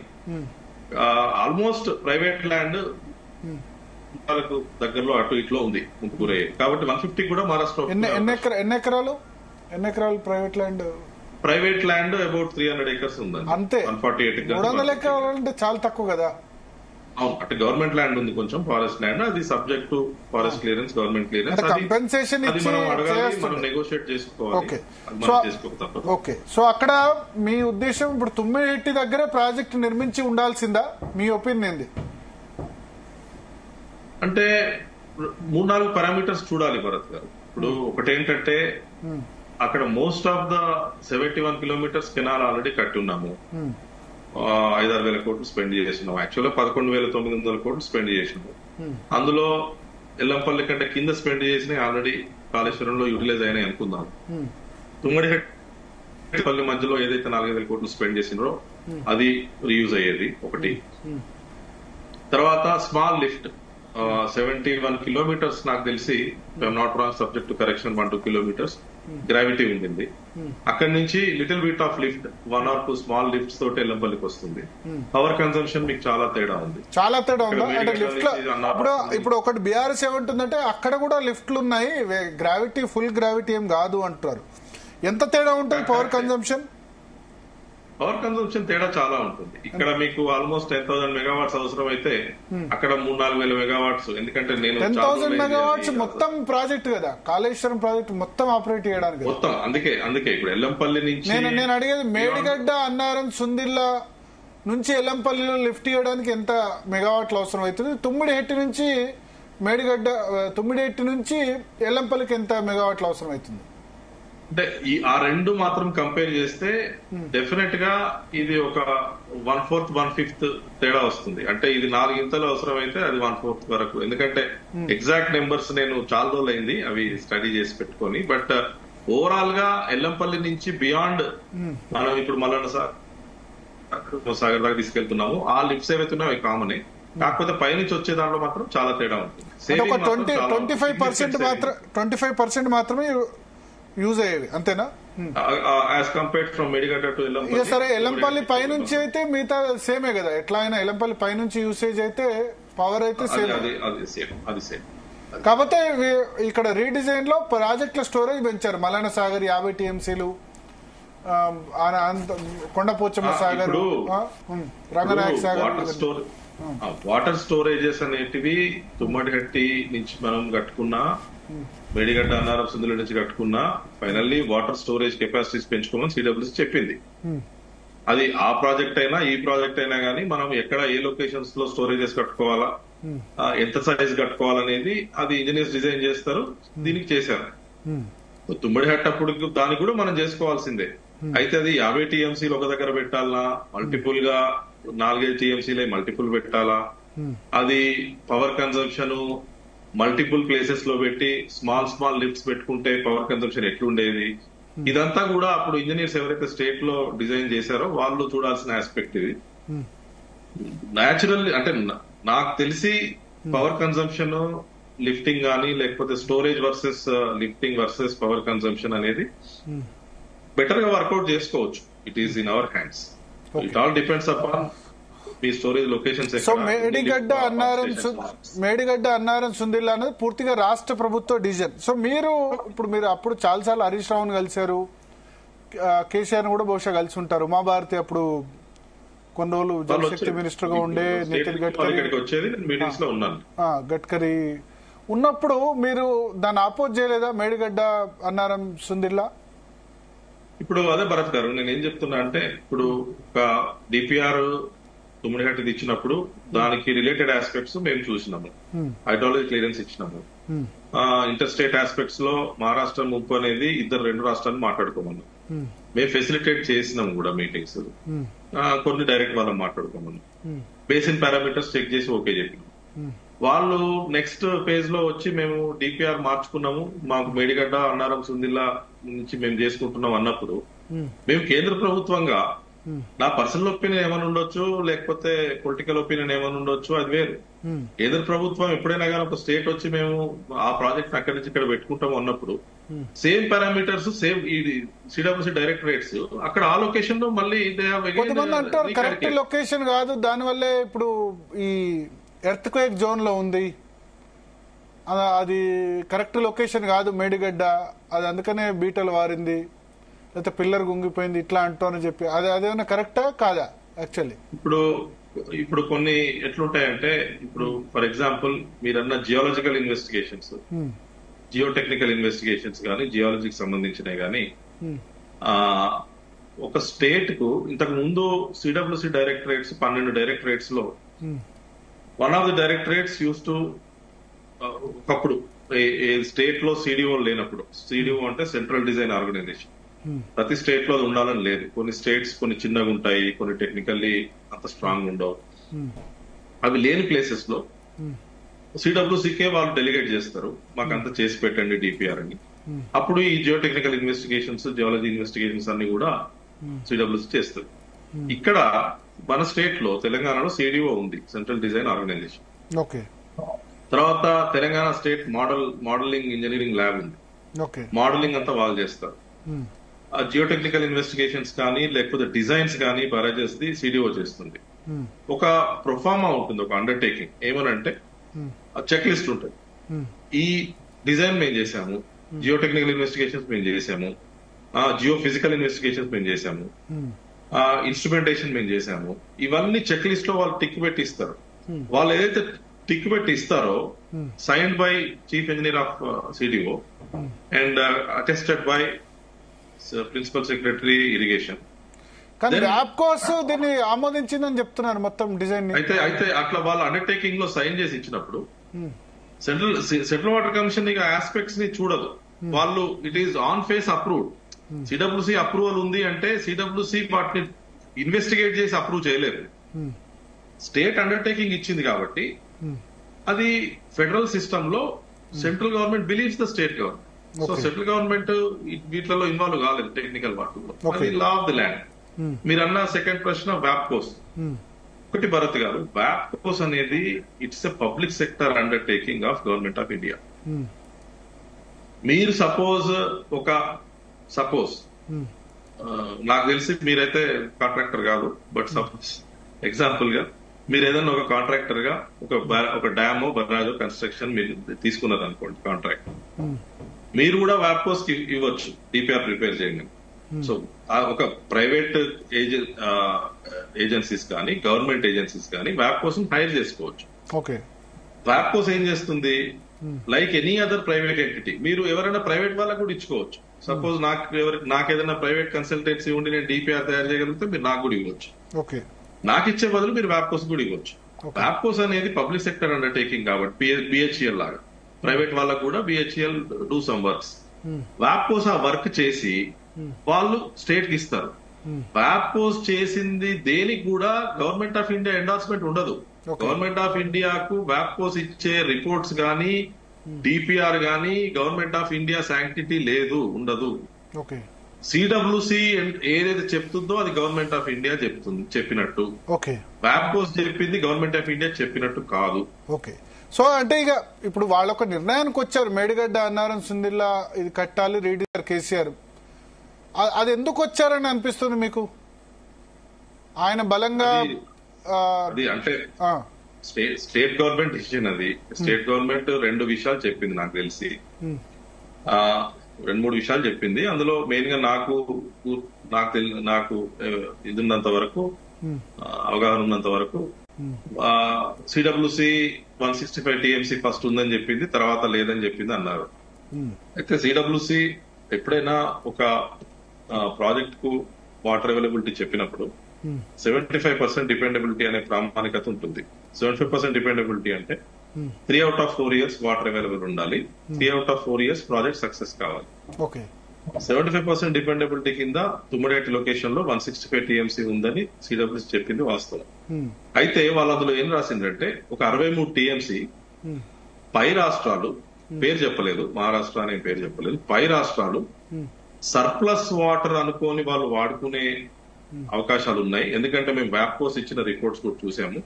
ఆల్మోస్ట్ ప్రైవేట్ ల్యాండ్ దగ్గరలో అటు ఇట్లో ఉంది గురయ్యేది. కాబట్టి 150 కూడా మహారాష్ట్ర ఎన్ని ఎకరాలు ప్రైవేట్ ల్యాండ్ అబౌట్ 300 acres ఉందండి. అంతే. 148 300 ఎకరాలు అంటే చాలా తక్కువ కదా. అవును, అంటే గవర్నమెంట్ ల్యాండ్ ఉంది కొంచెం, ఫారెస్ట్ ల్యాండ్, అది subject to forest clearance, government clearance. Compensation మనం నెగోషియేట్ చేసుకోవాలి. ఓకే, సో అక్కడ మీ ఉద్దేశం ఇప్పుడు తుమ్మిడిహెట్టి దగ్గర ప్రాజెక్ట్ నిర్మించి ఉండాల్సిందా? మీ ఒపీనియన్ ఏంది? అంటే 3-4 పారామీటర్స్ చూడాలి భరత్ గారు. ఇప్పుడు ఒకటేంటంటే అక్కడ most of the 71 kilometers canal already కట్టి ఉన్నాము. 5,000-6,000 కోట్లు స్పెండ్ చేసినాం. యాక్చువల్ గా 11,900 కోట్లు స్పెండ్ చేసినాము. అందులో ఎల్లంపల్లి కంటే కింద స్పెండ్ చేసినాయి ఆల్రెడీ కాళేశ్వరంలో యూటిలైజ్ అయినాయి అనుకుందాం. తుమ్మడిహెట్టి మధ్యలో ఏదైతే 4,000 కోట్లు స్పెండ్ చేసినారో అది రీయూజ్ అయ్యేది ఒకటి. తర్వాత స్మాల్ లిఫ్ట్ 71 kilometers నాకు తెలిసి not wrong subject to correction 1-2 kilometers gravity ఉండింది. అక్కడి నుంచి little bit of lift 1 or 2 small lifts తోటి ఎల్లంపల్లికి వస్తుంది. పవర్ కన్సంప్షన్ మీకు చాలా తేడా ఉంది. అంటే లిఫ్ట్ ఇప్పుడు ఒకటి బీఆర్ఎస్ ఏమంటుందంటే అక్కడ కూడా లిఫ్ట్లు ఉన్నాయి, గ్రావిటీ ఫుల్ గ్రావిటీ ఏం కాదు అంటారు. ఎంత తేడా ఉంటుంది పవర్ కన్సంప్షన్? పవర్ కన్సంప్షన్ తేడా చాలా ఉంటుంది. ఇక్కడ మీకు ఆల్మోస్ట్ 10,000 megawatts అవసరం అయితే అక్కడ 3-4 megawatts. ఎందుకంటే నేను 10,000 megawatts మొత్తం ప్రాజెక్ట్ కదా, కాళేశ్వరం ప్రాజెక్ట్ మొత్తం ఆపరేట్ చేయడానికి మొత్తం. అందుకే ఇప్పుడు ఎల్లంపల్లి నుంచి నేను అడిగేది మేడిగడ్డ, అన్నారం, సుందిల్లా నుంచి ఎల్లంపల్లిలో లిఫ్ట్ చేయడానికి ఎంత మెగావాట్లు అవసరం అవుతుంది? తుమ్మిడిహెట్టి నుంచి ఎల్లంపల్లికి ఎంత మెగావాట్లు అవసరం అవుతుంది? అంటే ఆ రెండు మాత్రం కంపేర్ చేస్తే డెఫినెట్ గా ఇది ఒక 1/4, 1/5 తేడా వస్తుంది. అంటే ఇది 4 ఇంతలు అవసరం అయితే అది 1/4 వరకు. ఎందుకంటే ఎగ్జాక్ట్ నెంబర్స్ నేను చాలా రోజులు అయింది అవి స్టడీ చేసి పెట్టుకొని. బట్ ఓవరాల్ గా ఎల్లంపల్లి నుంచి బియాండ్ మనం ఇప్పుడు మల్లన్న సాగర్ దాకా తీసుకెళ్తున్నాము. ఆ లిఫ్ట్స్ ఏవైతే ఉన్నాయో అవి కామనే, కాకపోతే పైనుంచి వచ్చే దాంట్లో మాత్రం చాలా తేడా ఉంటుంది. 25% మాత్రమే యూజ్ అయ్యేది, అంతేనా? As compared from Medigadda to Yellampalli. సరే, ఎల్లంపల్లి పైనుంచి అయితే మిగతా సేమే కదా. ఎట్లా అయినా ఎల్లంపల్లి పైనుంచి యూసేజ్ అయితే పవర్ అయితే సేమ్. కాకపోతే ఇక్కడ రీడిజైన్ లో ప్రాజెక్టుల స్టోరేజ్ పెంచారు. మల్లన్న సాగర్ 50 TMCలు, కొండపోచమ్మ సాగర్, రంగనాయక సాగర్. వాటర్ స్టోరేజెస్ అనేటివి తుమ్మడిహట్టి నుంచి మనం కట్టుకున్నా, మేడిగడ్డ, అన్నారం, సుందిల నుంచి కట్టుకున్నా ఫైనల్లీ వాటర్ స్టోరేజ్ కెపాసిటీస్ పెంచుకోమని సిడబ్ల్యూసీ చెప్పింది. అది ఆ ప్రాజెక్ట్ అయినా ఈ ప్రాజెక్ట్ అయినా గానీ మనం ఎక్కడ ఏ లొకేషన్స్ లో స్టోరేజెస్ కట్టుకోవాలా, ఎంత సైజ్ కట్టుకోవాలనేది అది ఇంజనీర్స్ డిజైన్ చేస్తారు. దీనికి చేశారు. తుమ్మడిహట్టి అప్పుడు దానికి కూడా మనం చేసుకోవాల్సిందే. అయితే అది 50 TMCలు ఒక దగ్గర పెట్టాలనా, మల్టిపుల్ గా 4-5 TMCలే మల్టిపుల్ పెట్టాలా, అది పవర్ కన్సంప్షన్ మల్టిపుల్ ప్లేసెస్ లో పెట్టి స్మాల్ లిఫ్ట్స్ పెట్టుకుంటే పవర్ కన్సంప్షన్ ఎట్లుండేది, ఇదంతా కూడా అప్పుడు ఇంజనీర్స్ ఎవరైతే స్టేట్ లో డిజైన్ చేశారో వాళ్ళు చూడాల్సిన ఆస్పెక్ట్ ఇది. న్యాచురల్ అంటే నాకు తెలిసి పవర్ కన్సంప్షన్ లిఫ్టింగ్ కానీ లేకపోతే storage versus lifting versus power consumption అనేది బెటర్ గా వర్కౌట్ చేసుకోవచ్చు. It is in our hands. It all depends upon me storage locations. So Medigadda Annaram Sundilla అనేది పూర్తిగా రాష్ట్ర ప్రభుత్వ డిసిజన్. సో మీరు అప్పుడు చాలాసార్లు హరీష్ రావును కలిశారు, కేసీఆర్ కూడా బహుశా కలిసి ఉంటారు. ఉమాభారతి అప్పుడు కొన్ని రోజులు జలశక్తి మినిస్టర్ గా ఉండే, నితిన్ గడ్కరీ ఉన్నప్పుడు మీరు దాన్ని ఆపోజ్ చేయలేదా మేడిగడ్డ అన్నారం సుందిల్లా? ఇప్పుడు అదే భరత్ గారు నేను ఏం చెప్తున్నా అంటే, ఇప్పుడు ఒక డిపిఆర్ తుమ్మిడిగట్టి ఇచ్చినప్పుడు దానికి రిలేటెడ్ ఆస్పెక్ట్స్ మేము చూసినాము, హైడ్రాలజీ క్లియరెన్స్ ఇచ్చినాము. ఇంటర్ స్టేట్ ఆస్పెక్ట్స్ లో మహారాష్ట్ర ముప్పు అనేది రెండు రాష్ట్రాలు మాట్లాడుకోమన్నాం. మేము ఫెసిలిటేట్ చేసినాం కూడా మీటింగ్స్, కొన్ని డైరెక్ట్ వాళ్ళని మాట్లాడుకోమన్నాం. బేసిన్ పారామీటర్స్ చెక్ చేసి ఓకే చెప్పినాం. వాళ్ళు నెక్స్ట్ ఫేజ్ లో వచ్చి మేము డిపిఆర్ మార్చుకున్నాము, మాకు మేడిగడ్డ అన్నారం సుందిల్లా నుంచి మేము చేసుకుంటున్నాం అన్నప్పుడు మేము కేంద్ర ప్రభుత్వంగా నా పర్సనల్ ఒపీనియన్ ఏమైనా ఉండొచ్చు, లేకపోతే పొలిటికల్ ఒపీనియన్ ఏమైనా ఉండొచ్చు, అది వేరు. కేంద్ర ప్రభుత్వం ఎప్పుడైనా కానీ ఒక స్టేట్ వచ్చి మేము ఆ ప్రాజెక్ట్ అక్కడి నుంచి ఇక్కడ పెట్టుకుంటాము అన్నప్పుడు same parameters, same CWC directorates అక్కడ ఆ లొకేషన్ లో మళ్ళీ కొంతమంది అంటారు కరెక్ట్ లొకేషన్ కాదు, దానివల్లే ఇప్పుడు ఈ ఎర్త్ క్వేక్ జోన్ లో ఉంది, అది కరెక్ట్ లొకేషన్ కాదు మేడిగడ్డ, అది అందుకనే బీటలు వారింది, లేకపోతే పిల్లర్ గుంగిపోయింది ఇట్లా అంటారని చెప్పి, అదేమైనా కరెక్టా కాదా? యాక్చువల్లీ ఇప్పుడు కొన్ని ఎట్లుంటాయంటే, ఇప్పుడు ఫర్ ఎగ్జాంపుల్ మీరన్న జియోలాజికల్ ఇన్వెస్టిగేషన్స్, జియోటెక్నికల్ ఇన్వెస్టిగేషన్స్ కానీ జియాలజీకి సంబంధించినవి కానీ ఒక స్టేట్ కు ఇంతకు ముందు సిడబ్ల్యూసీ డైరెక్టరేట్స్ 12 డైరెక్టరేట్స్ లో one of the directorates use to ఒకప్పుడు స్టేట్ లో సిడిఓ లేనప్పుడు, సిడిఓ అంటే సెంట్రల్ డిజైన్ ఆర్గనైజేషన్, ప్రతి స్టేట్ లో అది ఉండాలని లేదు. కొన్ని స్టేట్స్ కొన్ని చిన్నగా ఉంటాయి, కొన్ని టెక్నికల్లీ అంత స్ట్రాంగ్ ఉండవు. అవి లేని ప్లేసెస్ లో సిడబ్ల్యూసీకే వాళ్ళు డెలిగేట్ చేస్తారు, మాకు అంతా చేసి పెట్టండి డిపిఆర్ అని. అప్పుడు ఈ geo technical investigations, geology investigations అన్ని కూడా సిడబ్ల్యూసీ చేస్తారు. ఇక్కడ మన స్టేట్ లో తెలంగాణలో సిడిఓ ఉంది, సెంట్రల్ డిజైన్ ఆర్గనైజేషన్. తర్వాత Telangana state modelling engineering lab ఉంది, మోడలింగ్ అంతా వాళ్ళు చేస్తారు. జియో టెక్నికల్ ఇన్వెస్టిగేషన్స్ కానీ లేకపోతే డిజైన్స్ కానీ బరాజెస్ ది సిడిఓ చేస్తుంది. ఒక ప్రొఫార్మా ఉంటుంది, ఒక అండర్టేకింగ్, ఏమనంటే చెక్ లిస్ట్ ఉంటుంది. ఈ డిజైన్ మేము చేశాము, జియో టెక్నికల్ ఇన్వెస్టిగేషన్స్ మేము చేశాము, జియో ఫిజికల్ ఇన్వెస్టిగేషన్స్ మేము చేశాము, ఇన్స్ట్రుమెంటేషన్ మేము చేశాము. ఇవన్నీ చెక్ లిస్ట్ లో వాళ్ళు టిక్ పెట్టి ఇస్తారు. వాళ్ళు ఏదైతే టిక్ పెట్టి ఇస్తారో signed by chief engineer of CDO and attested by principal secretary irrigation. కానీ ర్యాప్కోస్ దీన్ని ఆమోదించిందని చెప్తున్నారు మొత్తం డిజైన్. అయితే అట్లా వాళ్ళు అండర్టేకింగ్ లో సైన్ చేసి ఇచ్చినప్పుడు సెంట్రల్ వాటర్ కమిషన్ ఆస్పెక్ట్స్ ని చూడదు వాళ్ళు. It is on face approved. CWC approval ఉంది అంటే సిడబ్ల్యూసీ వాటిని ఇన్వెస్టిగేట్ చేసి అప్రూవ్ చేయలేదు. స్టేట్ అండర్టేకింగ్ ఇచ్చింది కాబట్టి అది ఫెడరల్ సిస్టమ్ లో central government believes the state government. So central government వీటిలో ఇన్వాల్వ్ కాలేదు టెక్నికల్ వాటిలో. అది లా ఆఫ్ ది ల్యాండ్. మీరన్న సెకండ్ ప్రశ్న వ్యాప్కోస్. ఒకటి భరత్ గారు, వ్యాప్కోస్ అనేది it's a public sector undertaking of government of India. మీరు సపోజ్ నాకు తెలిసి మీరైతే కాంట్రాక్టర్ కాదు, బట్ సపోజ్ ఎగ్జాంపుల్ గా మీరు ఏదన్నా ఒక కాంట్రాక్టర్ గా ఒక డ్యామ్ బరాజో కన్స్ట్రక్షన్ మీరు తీసుకున్నారు అనుకోండి కాంట్రాక్ట్, మీరు కూడా వ్యాప్కోస్ కి ఇవ్వచ్చు డిపిఆర్ ప్రిపేర్ చేయండి. సో ఒక ప్రైవేట్ ఏజెన్సీస్ కానీ గవర్నమెంట్ ఏజెన్సీస్ కానీ వ్యాప్కోస్ హైర్ చేసుకోవచ్చు. వ్యాప్కోస్ ఏం చేస్తుంది, like any other private entity, మీరు ఎవరైనా ప్రైవేట్ వాళ్ళకు కూడా ఇచ్చుకోవచ్చు. సపోజ్ నాకు ఏదైనా ప్రైవేట్ కన్సల్టెన్సీ ఉండి నేను డిపిఆర్ తయారు చేయగలిగితే మీరు నాకు కూడా ఇవ్వచ్చు. నాకు ఇచ్చే బదులు మీరు వ్యాప్కోస్ కూడా ఇవ్వచ్చు. వ్యాప్కోస్ అనేది పబ్లిక్ సెక్టర్ అండర్టేకింగ్ కాబట్టి బిహెచ్ఈఎల్ లాగా ప్రైవేట్ వాళ్ళకు కూడా బిహెచ్ఈఎల్ డూ సమ్ వర్క్స్. వ్యాప్కోస్ ఆ వర్క్ చేసి వాళ్ళు స్టేట్ కి ఇస్తారు. వ్యాప్కోస్ చేసింది దేనికి కూడా గవర్నమెంట్ ఆఫ్ ఇండియా ఎండార్స్మెంట్ ఉండదు. గవర్నమెంట్ ఆఫ్ ఇండియాకు వ్యాప్కోస్ ఇచ్చే రిపోర్ట్స్ గానీ డిపిఆర్ గానీ గవర్నమెంట్ ఆఫ్ ఇండియా శాంక్టిటీ లేదు, ఉండదు. సిడబ్ల్యూసీ ఏదైతే చెప్తుందో అది గవర్నమెంట్ ఆఫ్ ఇండియా చెప్పినట్టు. వ్యాప్కోస్ చెప్పింది గవర్నమెంట్ ఆఫ్ ఇండియా చెప్పినట్టు కాదు. సో అంటే ఇక ఇప్పుడు వాళ్ళ ఒక నిర్ణయానికి వచ్చారు, మేడిగడ్డ అన్నారం సుందిల్లా ఇది కట్టాలి రీడీఆర్ కేసీఆర్. అది ఎందుకు వచ్చారని అనిపిస్తుంది మీకు? ఆయన బలంగా అది అంటే స్టేట్ గవర్నమెంట్ డిసిషన్. అది స్టేట్ గవర్నమెంట్ 2 విషయాలు చెప్పింది నాకు తెలిసి, 2-3 విషయాలు చెప్పింది. అందులో మెయిన్ గా నాకు ఇది ఉన్నంత వరకు, అవగాహన ఉన్నంత వరకు సిడబ్ల్యూసి 165 టీఎంసీ ఫస్ట్ ఉందని చెప్పింది, తర్వాత లేదని చెప్పింది అన్నారు. అయితే సిడబ్ల్యూసి ఎప్పుడైనా ఒక ప్రాజెక్ట్ కు వాటర్ అవైలబిలిటీ చెప్పినప్పుడు 75% డిపెండబిలిటీ అనే ప్రామాణికత ఉంటుంది. 75% డిపెండబిలిటీ అంటే 3 out of 4 years water available ఉండాలి, 3 out of 4 years project success కావాలి. 75% డిపెండబిలిటీ కింద తుమ్మడేటి లొకేషన్ లో 165 టీఎంసీ ఉందని సిడబ్ల్యూసి చెప్పింది వాస్తవం. అయితే వాళ్ళు అందులో ఏం రాసిందంటే ఒక 63 టీఎంసీ పై రాష్ట్రాలు, పేరు చెప్పలేదు, మహారాష్ట్ర అనే పేరు చెప్పలేదు, పై రాష్ట్రాలు సర్ప్లస్ వాటర్ అనుకోని వాళ్ళు వాడుకునే అవకాశాలు ఉన్నాయి. ఎందుకంటే మేము వ్యాప్కోస్ ఇచ్చిన రిపోర్ట్స్ కూడా చూసాము.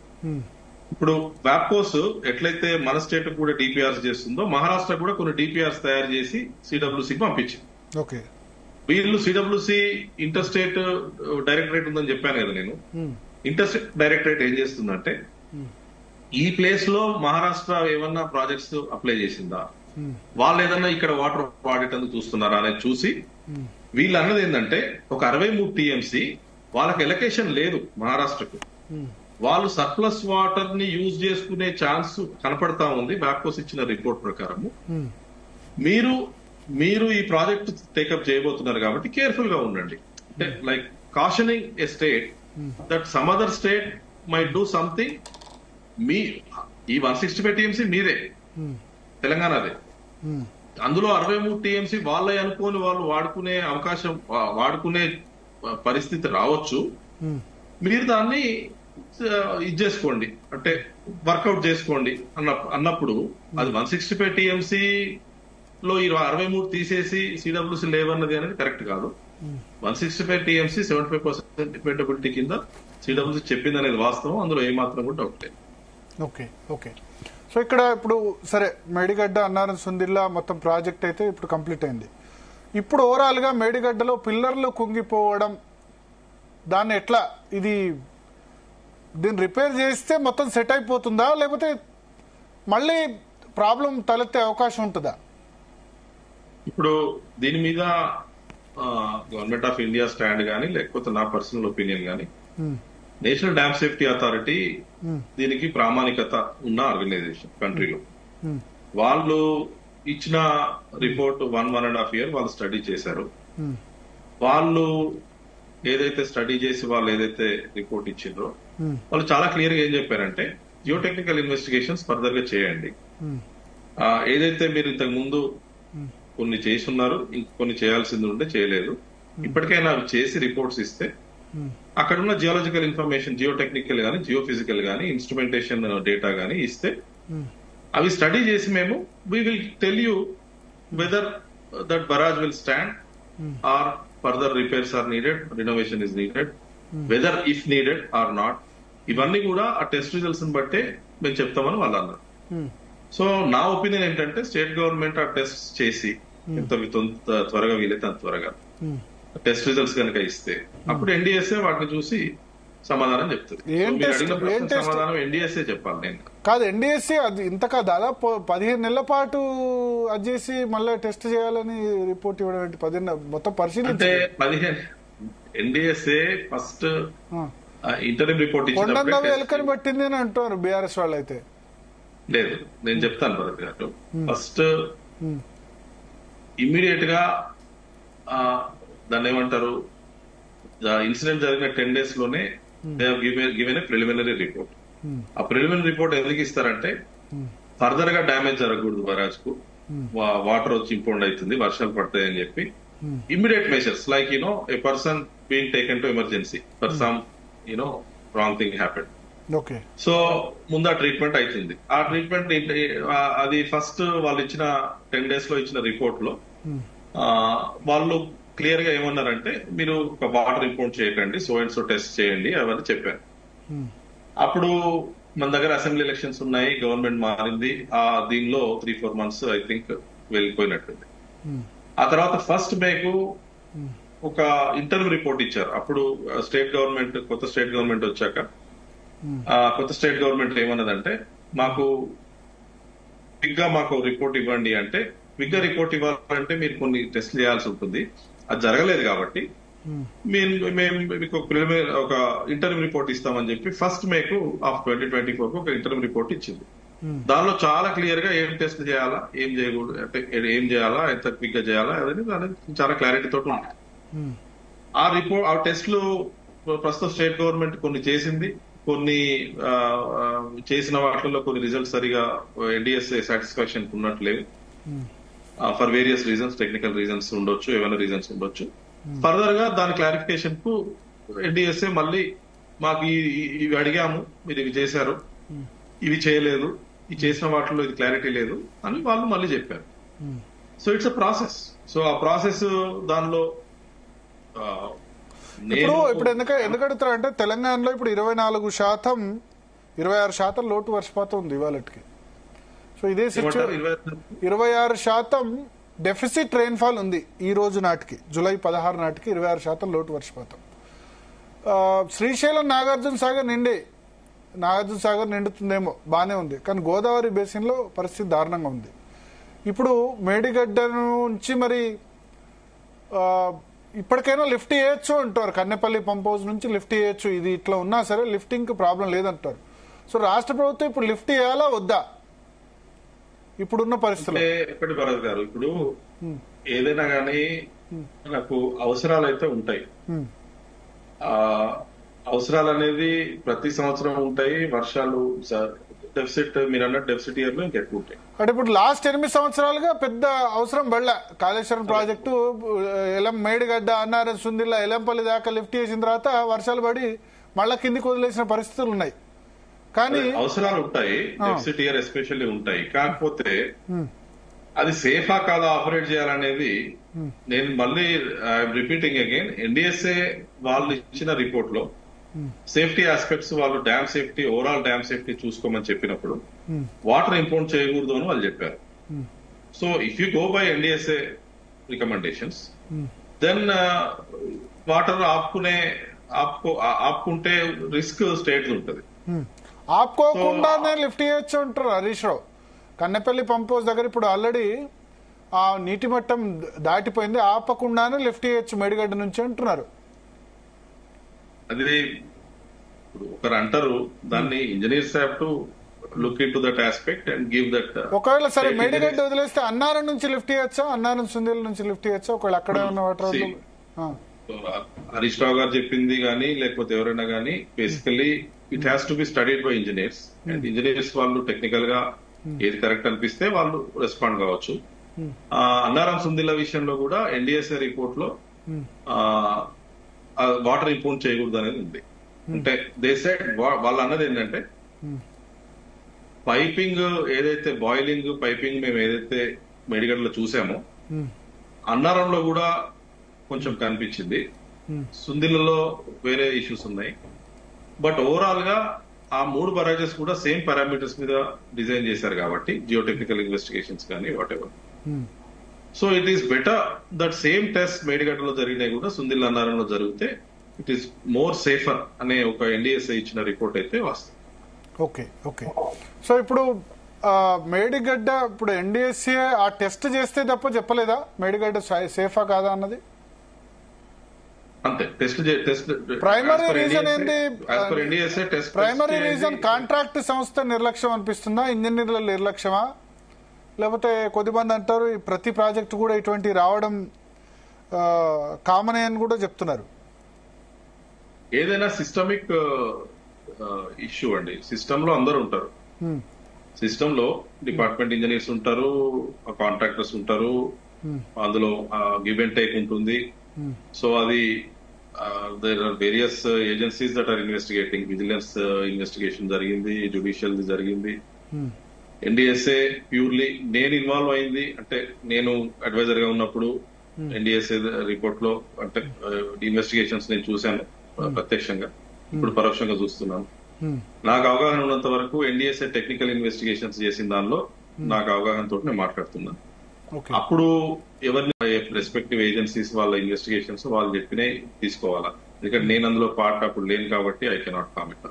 ఇప్పుడు వ్యాప్కోస్ ఎట్లయితే మన స్టేట్ కూడా డిపిఆర్స్ చేస్తుందో, మహారాష్ట్ర కూడా కొన్ని డిపిఆర్స్ తయారు చేసి సిడబ్ల్యూసీకి పంపించింది. వీళ్ళు సిడబ్ల్యూసీ ఇంటర్ స్టేట్ డైరెక్టరేట్ ఉందని చెప్పాను కదా నేను. ఇంటర్ స్టేట్ డైరెక్టరేట్ ఏం చేస్తుందంటే ఈ ప్లేస్ లో మహారాష్ట్ర ఏమన్నా ప్రాజెక్ట్స్ అప్లై చేసిందా, వాళ్ళు ఏదన్నా ఇక్కడ వాటర్ వాడేటందుకు చూస్తున్నారా అనేది చూసి వీళ్ళు అన్నది ఏంటంటే ఒక 63 టీఎంసీ వాళ్ళకి ఎలకేషన్ లేదు మహారాష్ట్రకు, వాళ్ళు సర్ప్లస్ వాటర్ ని యూజ్ చేసుకునే ఛాన్స్ కనపడతా ఉంది వ్యాప్కోస్ ఇచ్చిన రిపోర్ట్ ప్రకారము. మీరు ఈ ప్రాజెక్ట్ టేకప్ చేయబోతున్నారు కాబట్టి కేర్ఫుల్ గా ఉండండి. అంటే like cautioning A state that some other state might do something. ఈ 165 టీఎంసీ మీదే, తెలంగాణదే. అందులో 63 టీఎంసీ వాళ్ళే అనుకోని వాళ్ళు వాడుకునే పరిస్థితి రావచ్చు. మీరు దాన్ని ఇది చేసుకోండి, అంటే వర్కౌట్ చేసుకోండి అన్నప్పుడు అది 165 టీఎంసీ లో ఈ 63 తీసేసి సిడబ్ల్యూసీ లేవన్నది అనేది కరెక్ట్ కాదు. 165 టీఎంసీ 75% డిపెండబిలిటీ కింద సిడబ్ల్యూసీ చెప్పింది అనేది వాస్తవం, అందులో ఏమాత్రం కూడా డౌట్ లేదు. ఓకే. సో ఇక్కడ ఇప్పుడు సరే మేడిగడ్డ అన్నారం సుందిల్లా మొత్తం ప్రాజెక్ట్ అయితే ఇప్పుడు కంప్లీట్ అయింది. ఇప్పుడు ఓవరాల్ గా మేడిగడ్డలో పిల్లర్లు కుంగిపోవడం, దాన్ని ఎట్లా దీన్ని రిపేర్ చేస్తే మొత్తం సెట్ అయిపోతుందా, లేకపోతే మళ్ళీ ప్రాబ్లం తలెత్తే అవకాశం ఉంటుందా? ఇప్పుడు దీని మీద గవర్నమెంట్ ఆఫ్ ఇండియా స్టాండ్ గానీ లేకపోతే నా పర్సనల్ ఒపీనియన్ గానీ, నేషనల్ డ్యామ్ సేఫ్టీ అథారిటీ దీనికి ప్రామాణికత ఉన్న ఆర్గనైజేషన్ కంట్రీలో. వాళ్ళు ఇచ్చిన రిపోర్ట్ 1.5 year వాళ్ళు స్టడీ చేశారు. వాళ్ళు ఏదైతే స్టడీ చేసి వాళ్ళు ఏదైతే రిపోర్ట్ ఇచ్చిండ్రో వాళ్ళు చాలా క్లియర్ గా ఏం చెప్పారంటే జియో టెక్నికల్ ఇన్వెస్టిగేషన్స్ ఫర్దర్ గా చేయండి. ఏదైతే మీరు ఇంతకు ముందు కొన్ని చేసి ఉన్నారు, ఇంకొన్ని చేయాల్సింది ఉంటే చేయలేదు, ఇప్పటికైనా అవి చేసి రిపోర్ట్స్ ఇస్తే అక్కడ ఉన్న జియోలాజికల్ ఇన్ఫర్మేషన్, జియో టెక్నికల్ గానీ జియో ఫిజికల్ గానీ ఇన్స్ట్రుమెంటేషన్ డేటా గానీ ఇస్తే అవి స్టడీ చేసి మేము we will tell you whether that barrage will stand or further repairs are needed, renovation is needed, whether if needed or not. ఇవన్నీ కూడా ఆ టెస్ట్ రిజల్ట్స్ బట్టే మేము చెప్తామని వాళ్ళు అన్నారు. సో నా ఒపీనియన్ ఏంటంటే స్టేట్ గవర్నమెంట్ ఆ టెస్ట్ చేసి ఎంత త్వరగా వీలైతే అంత త్వరగా టెస్ట్ రిజల్ట్స్ కనుక ఇస్తే అప్పుడు ఎన్డీఎస్ఏ వాటిని చూసి సమాధానం చెప్తుంది. సమాధానం ఎన్డీఎస్ఏ చెప్పాలి, నేను కాదు. ఎన్డీఎస్ఏ అది ఇంతకా దాదాపు 15 నెలల పాటు అది చేసి మళ్ళీ టెస్ట్ చేయాలని రిపోర్ట్ ఇవ్వడం 15 మొత్తం పరిశీలించే 15 ఎన్డీఎస్ఏ ఫస్ట్ ఇంటర్వ్యూ రిపోర్ట్ ఎలకని పట్టింది అని అంటున్నారు బీఆర్ఎస్ వాళ్ళు. అయితే లేదు, నేను చెప్తాను భరత్ గారు. ఫస్ట్ ఇమ్మీడియట్ గా దాన్ని ఏమంటారు, ఇన్సిడెంట్ జరిగిన 10 days లోనే గివెన్ ఏ ప్రిలిమినరీ రిపోర్ట్. ఆ ప్రిలిమినరీ రిపోర్ట్ ఎందుకు ఇస్తారంటే ఫర్దర్ గా డ్యామేజ్ జరగకూడదు బరాజ్ కు, వాటర్ వచ్చి ఇంపౌండ్ అవుతుంది, వర్షాలు పడతాయి అని చెప్పి immediate measures like A person being taken to emergency for some wrong thing happened. So ముందు ఆ ట్రీట్మెంట్ అవుతుంది. ఆ ట్రీట్మెంట్ అది ఫస్ట్ వాళ్ళు ఇచ్చిన 10 days లో ఇచ్చిన రిపోర్ట్ లో వాళ్ళు క్లియర్ గా ఏమన్నారంటే మీరు ఒక వాటర్ ఇంపౌండ్ చేయకండి, సో అండ్ సో టెస్ట్ చేయండి అవన్నీ చెప్పారు. అప్పుడు మన దగ్గర అసెంబ్లీ ఎలక్షన్స్ ఉన్నాయి, గవర్నమెంట్ మారింది. దీనిలో 3-4 months ఐ థింక్ వెళ్ళిపోయినట్టుంది. ఆ తర్వాత 1st Mayకు ఒక ఇంటర్వ్యూ రిపోర్ట్ ఇచ్చారు. అప్పుడు స్టేట్ గవర్నమెంట్, కొత్త స్టేట్ గవర్నమెంట్ వచ్చాక కొత్త స్టేట్ గవర్నమెంట్ ఏమన్నదంటే, మాకు రిపోర్ట్ ఇవ్వండి అంటే, బిగ్గా రిపోర్ట్ ఇవ్వాలంటే మీరు కొన్ని టెస్ట్లు చేయాల్సి ఉంటుంది. అది జరగలేదు కాబట్టి మేము మీకు ఒక ఇంటర్వ్యూ రిపోర్ట్ ఇస్తామని చెప్పి 1st Mayకు ఆఫ్ 2024 ఒక ఇంటర్వ్యూ రిపోర్ట్ ఇచ్చింది. దానిలో చాలా క్లియర్ గా ఏం టెస్ట్ చేయాలా, ఏం చేయకూడదు, అంటే ఏం చేయాలా, ఎంత క్విక్ గా చేయాలా అనేది చాలా క్లారిటీ తోటి ఉంది. ఆ టెస్ట్లు ప్రస్తుత స్టేట్ గవర్నమెంట్ కొన్ని చేసింది, కొన్ని చేసిన వాటిలో కొన్ని రిజల్ట్స్ సరిగా ఎన్డీఎస్ఏ సాటిస్ఫాక్షన్ ఉన్నట్లేవు. For various reasons, technical reasons ఉండొచ్చు, ఏమైనా రీజన్స్ ఉండొచ్చు. ఫర్దర్ గా దాని క్లారిఫికేషన్ కు ఎన్డీఎస్ఏ మళ్ళీ మాకు ఇవి అడిగాము, మీరు ఇవి చేశారు, ఇవి చేయలేదు, ఇవి చేసిన వాటిలో ఇది క్లారిటీ లేదు అని వాళ్ళు మళ్ళీ చెప్పారు. So it's a process. So ఆ ప్రాసెస్ దానిలో ఇప్పుడు ఎందుకు అడుగుతారంటే, తెలంగాణలో ఇప్పుడు 24%, 26% లోటు వర్షపాతం ఉంది ఇవాళకి. సో ఇదే 26% డెఫిసిట్ రెయిన్ఫాల్ ఉంది ఈ రోజు నాటికి, జూలై 16 నాటికి 26% లోటు వర్షపాతం. శ్రీశైలం నాగార్జున సాగర్ నిండుతుందేమో, బానే ఉంది. కానీ గోదావరి బేసిన్ లో పరిస్థితి దారుణంగా ఉంది. ఇప్పుడు మేడిగడ్డ నుంచి మరి ఇప్పటికైనా లిఫ్ట్ చేయొచ్చు అంటారు, కన్నెపల్లి పంప్ హౌస్ నుంచి లిఫ్ట్ చేయొచ్చు, ఇది ఇట్లా ఉన్నా సరే లిఫ్టింగ్ కి ప్రాబ్లం లేదంటారు. సో రాష్ట్ర ప్రభుత్వం ఇప్పుడు లిఫ్ట్ చేయాలా వద్దా ఇప్పుడున్న పరిస్థితులు? ఎప్పటి భరత్ గారు, ఇప్పుడు ఏదైనా కానీ నాకు అవసరాలు అయితే ఉంటాయి. అవసరాలు అనేది ప్రతి సంవత్సరం ఉంటాయి. వర్షాలు, డెఫిసిట్, మీరు అన్నట్టు డెఫిసిట్ ఇయర్ లో ఇంకెక్కువ ఉంటాయి. అంటే ఇప్పుడు లాస్ట్ 8 సంవత్సరాలుగా పెద్ద అవసరం పడలే. కాళేశ్వరం ప్రాజెక్టు మేడిగడ్డ, అన్నారం, సుందిల్లా, ఎలంపల్లి దాకా లిఫ్ట్ చేసిన తర్వాత వర్షాలు పడి మళ్ళా కిందికి వదిలేసిన పరిస్థితులు ఉన్నాయి. కానీ అవసరాలు ఉంటాయి, డెఫిసిట్ ఇయర్ ఎస్పెషల్లీ ఉంటాయి. కాకపోతే అది సేఫా కాదా ఆపరేట్ చేయాలనేది, నేను మళ్ళీ రిపీటింగ్ అగైన్, ఎన్డీఎస్ఏ వాళ్ళు ఇచ్చిన రిపోర్ట్ లో సేఫ్టీ ఆస్పెక్ట్స్, వాళ్ళు dam safety, overall dam safety చూసుకోమని చెప్పినప్పుడు వాటర్ ఇంపోర్ట్ చేయకూడదు అని వాళ్ళు చెప్పారు. So if you go by NDSA recommendations, then water ఆపుకుంటే రిస్క్ స్టేట్ ఉంటుంది. ఆపుకోకుండానే లిఫ్ట్ చేయొచ్చు అంటారు హరీష్ రావు. కన్నెపల్లి పంప్ హౌస్ దగ్గర ఇప్పుడు ఆల్రెడీ ఆ నీటి మట్టం దాటిపోయింది, ఆపకుండానే లిఫ్ట్ చేయొచ్చు మేడిగడ్డ నుంచి అంటున్నారు. అది ఇప్పుడు ఒకరు అంటారు, దాన్ని engineers have to look in to that aspect and give that. ఒకవేళ సరే మేడిగడ్డ వదిలేస్తే అన్నారం నుంచి లిఫ్ట్ చేయొచ్చా, అన్నారం సుందేల నుంచి లిఫ్ట్ చేయొచ్చా? ఒకవేళ అక్కడే ఉన్న వాటర్ హరీష్ రావు గారు చెప్పింది కానీ లేకపోతే ఎవరైనా కానీ, basically it has to be studied by engineers. And engineers వాళ్ళు టెక్నికల్ గా ఏది కరెక్ట్ అనిపిస్తే వాళ్ళు రెస్పాండ్ కావచ్చు. అన్నారం సుందిల్ల విషయంలో కూడా ఎన్డీఎస్ఏ రిపోర్ట్ లో వాటర్ ఇంపోర్ట్ చేయకూడదు అనేది ఉంది. అంటే దే సెడ్, వాళ్ళు అన్నది ఏంటంటే, పైపింగ్ ఏదైతే బాయిలింగ్ పైపింగ్ మేము ఏదైతే మేడిగడ్డలో చూసామో, అన్నారంలో కూడా కొంచెం కనిపించింది, సుందిల్లలో వేరే ఇష్యూస్ ఉన్నాయి. బట్ ఓవరాల్ గా ఆ 3 బరాజెస్ కూడా సేమ్ పారామీటర్స్ మీద డిజైన్ చేశారు కాబట్టి, జియోటెక్నికల్ ఇన్వెస్టిగేషన్స్ కానీ whatever. So it is better that same test మేడిగడ్డలో జరిగినాయి కూడా సుందిల్ అన్నారంలో జరిగితే ఇట్ ఈస్ మోర్ సేఫర్ అనే ఒక ఎన్డీఎస్ఏ ఇచ్చిన రిపోర్ట్ అయితే వస్తుంది. ఓకే. సో ఇప్పుడు మేడిగడ్డ, ఇప్పుడు ఎన్డీఎస్ఏ ఆ టెస్ట్ చేస్తే తప్ప చెప్పలేదా మేడిగడ్డ సేఫా కాదా అన్నది? అంతే. ప్రైమరీ రీజన్ ఏంటి? ప్రైమరీ రీజన్ కాంట్రాక్ట్ సంస్థ నిర్లక్ష్యం అనిపిస్తుందా, ఇంజనీర్ల నిర్లక్ష్యమా? లేకపోతే కొద్దిమంది అంటారు ప్రతి ప్రాజెక్టు కూడా ఇటువంటి రావడం కామన్ అని కూడా చెప్తున్నారు. ఏదైనా సిస్టమిక్ ఇష్యూ అండి. సిస్టమ్ లో అందరూ ఉంటారు. సిస్టమ్ లో డిపార్ట్మెంట్ ఇంజనీర్స్ ఉంటారు, కాంట్రాక్టర్స్ ఉంటారు, అందులో గివ్ అండ్ టేక్ ఉంటుంది. సో అది there are various agencies that are investigating. Vigilance investigation జరిగింది, జ్యుడిషియల్ జరిగింది. ఎన్డీఎస్ఏ ప్యూర్లీ నేను ఇన్వాల్వ్ అయింది, అంటే నేను అడ్వైజర్ గా ఉన్నప్పుడు ఎన్డీఎస్ఏ రిపోర్ట్ లో అంటే ఇన్వెస్టిగేషన్స్ నేను చూశాను ప్రత్యక్షంగా, ఇప్పుడు పరోక్షంగా చూస్తున్నాను. నాకు అవగాహన ఉన్నంత వరకు ఎన్డీఎస్ఏ టెక్నికల్ ఇన్వెస్టిగేషన్స్ చేసిన దానిలో నాకు అవగాహన తోటి నేను మాట్లాడుతున్నాను. అప్పుడు ఎవరిని రెస్పెక్టివ్ ఏజెన్సీస్ వాళ్ళ ఇన్వెస్టిగేషన్స్ వాళ్ళు చెప్పినే తీసుకోవాలా, ఎందుకంటే నేను అందులో పార్ట్ అప్పుడు లేను కాబట్టి I cannot comment.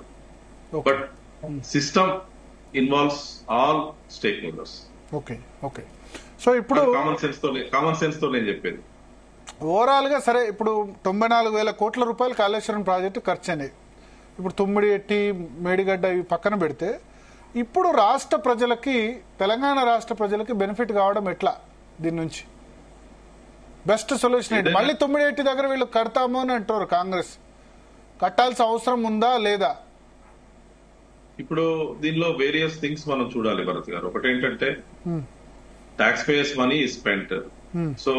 But system involves all stake holders. Okay okay. So ఇప్పుడు కామన్ సెన్స్ తో నేను చెప్పేది ఓవరాల్ గా సరే, ఇప్పుడు 94,000 కోట్ల రూపాయలు కాళేశ్వరం ప్రాజెక్టు ఖర్చు అయినాయి. ఇప్పుడు తుమ్మిడి ఎట్టి మేడిగడ్డ ఇవి పక్కన పెడితే ఇప్పుడు రాష్ట్ర ప్రజలకి, తెలంగాణ రాష్ట్ర ప్రజలకి బెనిఫిట్ కావడం ఎట్లా? దీని నుంచి బెస్ట్ సొల్యూషన్ ఏంటి? మళ్ళీ తుమ్మిడి ఎట్టి దగ్గర వీళ్ళు కడతాము అని అంటారు కాంగ్రెస్, కట్టాల్సిన అవసరం ఉందా లేదా? ఇప్పుడు దీనిలో వేరియస్ థింగ్స్ మనం చూడాలి భరత్ గారు. ఒకటి ఏంటంటే tax payers money is spent. So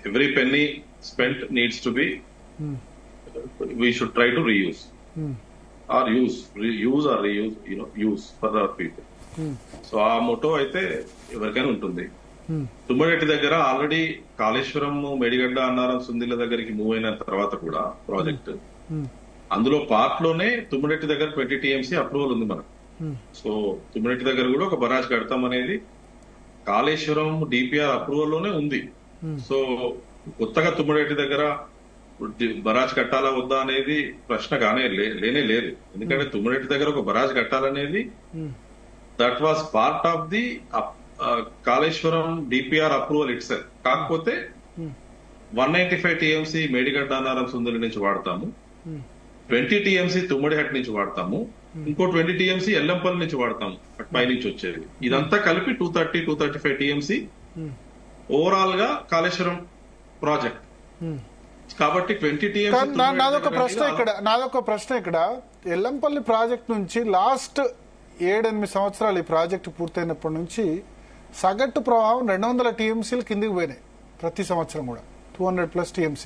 every penny spent needs to be, we should try to reuse. Or use or reuse, use for our people. So ఆ మోటో అయితే ఎవరికైనా ఉంటుంది. తుమ్మడెట్టి దగ్గర ఆల్రెడీ కాళేశ్వరం, మేడిగడ్డ, అన్నారం, సుందిల దగ్గరికి మూవ్ అయిన తర్వాత కూడా ప్రాజెక్ట్ అందులో పార్ట్ లోనే తుమ్మడెట్టి దగ్గర 20 TMC అప్రూవల్ ఉంది మనకు. సో తుమ్మడెట్టి దగ్గర కూడా ఒక బరాజ్ కడతాం అనేది కాళేశ్వరం డిపిఆర్ అప్రూవల్ లోనే ఉంది. సో కొత్తగా తుమ్మడేటి దగ్గర బరాజ్ కట్టాలా వద్దా అనేది ప్రశ్న గానే లేనే లేదు. ఎందుకంటే తుమ్మడేటి దగ్గర ఒక బరాజ్ కట్టాలనేది that was part of the Kaleshwaram DPR approval itself. కాకపోతే 195 TMC మేడిగడ్డ, అన్నారం, సుందరి నుంచి వాడతాము, 20 TMC తుమ్మడిహట్ నుంచి వాడతాము, ఇంకో 20 TMC ఎల్లంపల్లి నుంచి వాడతాము, పై నుంచి వచ్చేది. ఇదంతా కలిపి 235 TMC ఓవరాల్ గా కాళేశ్వరం ప్రాజెక్ట్. కాబట్టి 20 TMC. నాదొక ప్రశ్న ఇక్కడ ఎల్లంపల్లి ప్రాజెక్ట్ నుంచి లాస్ట్ 7-8 సంవత్సరాలు ఈ ప్రాజెక్టు పూర్తయినప్పటి నుంచి సగటు ప్రవాహం 200 TMCలు కిందికి పోయినాయి ప్రతి సంవత్సరం కూడా, 200+ TMC.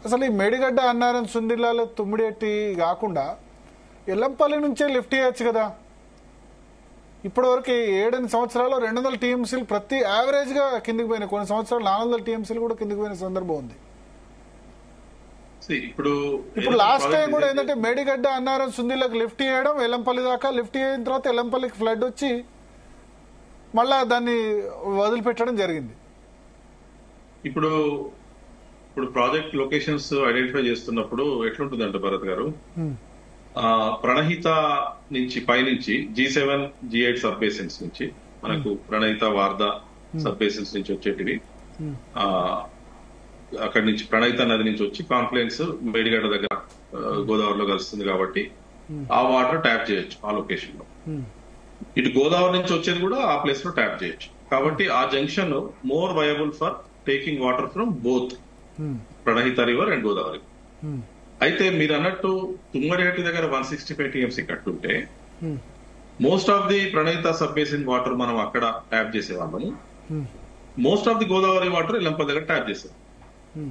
అసలు ఈ మేడిగడ్డ, అన్నారం, సుందిల్లాలో తుమ్మిడేటి కాకుండా ఎల్లంపల్లి నుంచే లిఫ్ట్ చేయొచ్చు కదా. ఇప్పటి వరకు 7-8 సంవత్సరాలు 200 TMCలు ప్రతి యావరేజ్ గా కిందికి పోయినాయి. కొన్ని సంవత్సరాలు 400 TMCలు కూడా కిందికి పోయిన సందర్భం ఉంది. ఇప్పుడు లాస్ట్ టైం కూడా ఏంటంటే మేడిగడ్డ, అన్నారం, సుందిల్లకు లిఫ్ట్ చేయడం, ఎల్లంపల్లి దాకా లిఫ్ట్ అయిన తర్వాత ఎల్లంపల్లికి ఫ్లడ్ వచ్చి మళ్ళా దాన్ని వదిలిపెట్టడం జరిగింది. ఇప్పుడు ప్రాజెక్ట్ లొకేషన్స్ ఐడెంటిఫై చేస్తున్నప్పుడు ఎట్లుంటుందంటే భరత్ గారు, ప్రణహిత నుంచి పైనుంచి G7, G8 సబ్ బేసిన్స్ నుంచి మనకు ప్రణహిత, వార్దా సబ్ బేసిన్స్ నుంచి వచ్చేటివి, అక్కడి నుంచి ప్రణహిత నది నుంచి వచ్చి కాన్ఫ్లుయెన్స్ మేడిగడ్డ దగ్గర గోదావరిలో కలుస్తుంది కాబట్టి ఆ వాటర్ ట్యాప్ చేయొచ్చు ఆ లొకేషన్ లో. ఇటు గోదావరి నుంచి వచ్చేది కూడా ఆ ప్లేస్ లో ట్యాప్ చేయొచ్చు. కాబట్టి ఆ junction more viable for taking water from both Pranahita river and Godavari. అయితే మీరు అన్నట్టు తుమ్మడిహట్టి దగ్గర 165 TMC కట్టుంటే most of the Pranahita sub basin water మనం అక్కడ ట్యాప్ చేసేవాళ్ళము, most of the Godavari water Yellampalli దగ్గర ట్యాప్ చేసేది.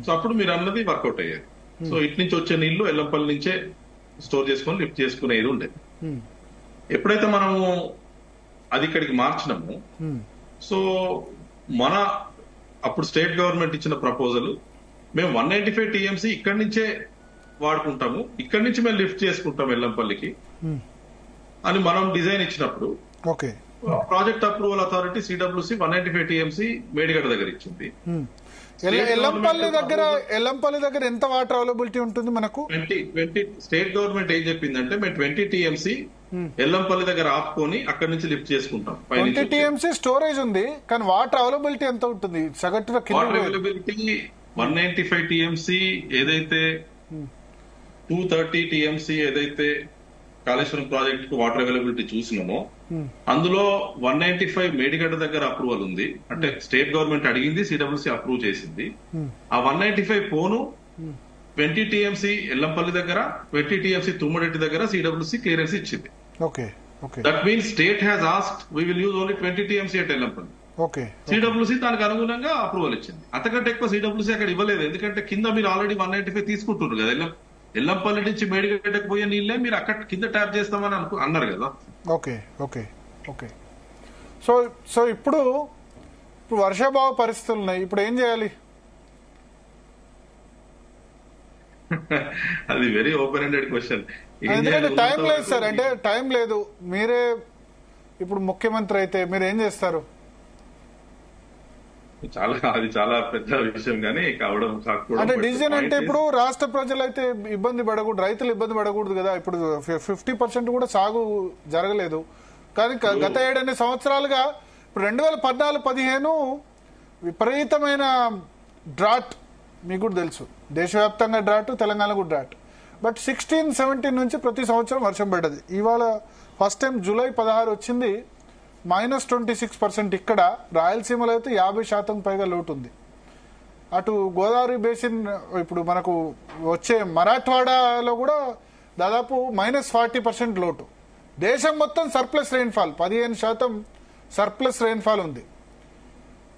సో అప్పుడు మీరు అన్నది వర్కౌట్ అయ్యేది. సో ఇటు నుంచి వచ్చే నీళ్లు ఎల్లంపల్లి నుంచే స్టోర్ చేసుకుని లిఫ్ట్ చేసుకునేది ఉండేది. ఎప్పుడైతే మనము అది ఇక్కడికి మార్చినాము, సో మన అప్పుడు స్టేట్ గవర్నమెంట్ ఇచ్చిన ప్రపోజల్ మేము 195 TMC ఇక్కడి నుంచే వాడుకుంటాము, ఇక్కడి నుంచి మేము లిఫ్ట్ చేసుకుంటాం ఎల్లంపల్లికి అని మనం డిజైన్ ఇచ్చినప్పుడు project approval authority CWC 195 TMC Medigadda దగ్గర ఇచ్చింది. ఎల్లంపల్లి దగ్గర ఎంత వాటర్ అవైలబిలిటీ ఉంటుంది మనకు? 20 స్టేట్ గవర్నమెంట్ ఏం చెప్పిందంటే మేము 20 TMC ఎల్లంపల్లి దగ్గర ఆపుకొని అక్కడి నుంచి లిఫ్ట్ చేసుకుంటాం. 20 TMC స్టోరేజ్ ఉంది, కానీ వాటర్ అవైలబిలిటీ ఎంత ఉంటుంది సగటున? వాటర్ అవైలబిలిటీ 195 TMC ఏదైతే 230 TMC ఏదైతే కాళేశ్వరం ప్రాజెక్ట్ కు వాటర్ అవైలబిలిటీ చూసినామో అందులో 195 మేడిగడ్డ దగ్గర అప్రూవల్ ఉంది. అంటే స్టేట్ గవర్నమెంట్ అడిగింది, CWC అప్రూవ్ చేసింది. ఆ 195 పోను 20 TMC ఎల్లంపల్లి దగ్గర, 20 TMC తుమ్మడెట్టి దగ్గర CWC క్లియరెన్స్ ఇచ్చింది. That means state has asked we will use only 20 TMC at Yellampalli. CWC దానికి అనుగుణంగా అప్రూవల్ ఇచ్చింది. అంతకంటే ఎక్కువ CWC అక్కడ ఇవ్వలేదు, ఎందుకంటే కింద మీరు ఆల్రెడీ 195 తీసుకుంటున్నారు కదా. ఎల్లంపల్లి నుంచి మేడిగడ్డకు పోయే నీళ్ళే మీరు అక్కడ కింద ట్యాప్ చేస్తామని అన్నారు కదా. సో ఇప్పుడు వర్షాభావ పరిస్థితులు ఉన్నాయి, ఇప్పుడు ఏం చేయాలి? అది వెరీ ఓపెన్ ఎండెడ్ క్వశ్చన్. ఎందుకంటే టైం లేదు సార్, అంటే టైం లేదు. మీరే ఇప్పుడు ముఖ్యమంత్రి అయితే మీరు ఏం చేస్తారు? అది చాలా పెద్ద విషయం కానీ కావడం కాకపోవడం. అంటే డిసిజన్ అంటే ఇప్పుడు రాష్ట్ర ప్రజలు అయితే ఇబ్బంది పడకూడదు, రైతులు ఇబ్బంది పడకూడదు కదా. ఇప్పుడు 50% కూడా సాగు జరగలేదు. కానీ గత 7 సంవత్సరాలుగా ఇప్పుడు 2014-15 విపరీతమైన డ్రాట్ మీకు కూడా తెలుసు. దేశవ్యాప్తంగా డ్రాట్, తెలంగాణ కూడా డ్రాట్. బట్ 16-17 నుంచి ప్రతి సంవత్సరం వర్షం పడ్డది. ఇవాళ ఫస్ట్ టైం జూలై 16 వచ్చింది, -26%. ఇక్కడ రాయలసీమలో అయితే 50% పైగా లోటు ఉంది. అటు గోదావరి బేసిన్ ఇప్పుడు మనకు వచ్చే మరాఠ్వాడాలో కూడా దాదాపు -40% లోటు. దేశం మొత్తం సర్ప్లస్ రెయిన్ఫాల్, 15% సర్ప్లస్ రెయిన్ఫాల్ ఉంది.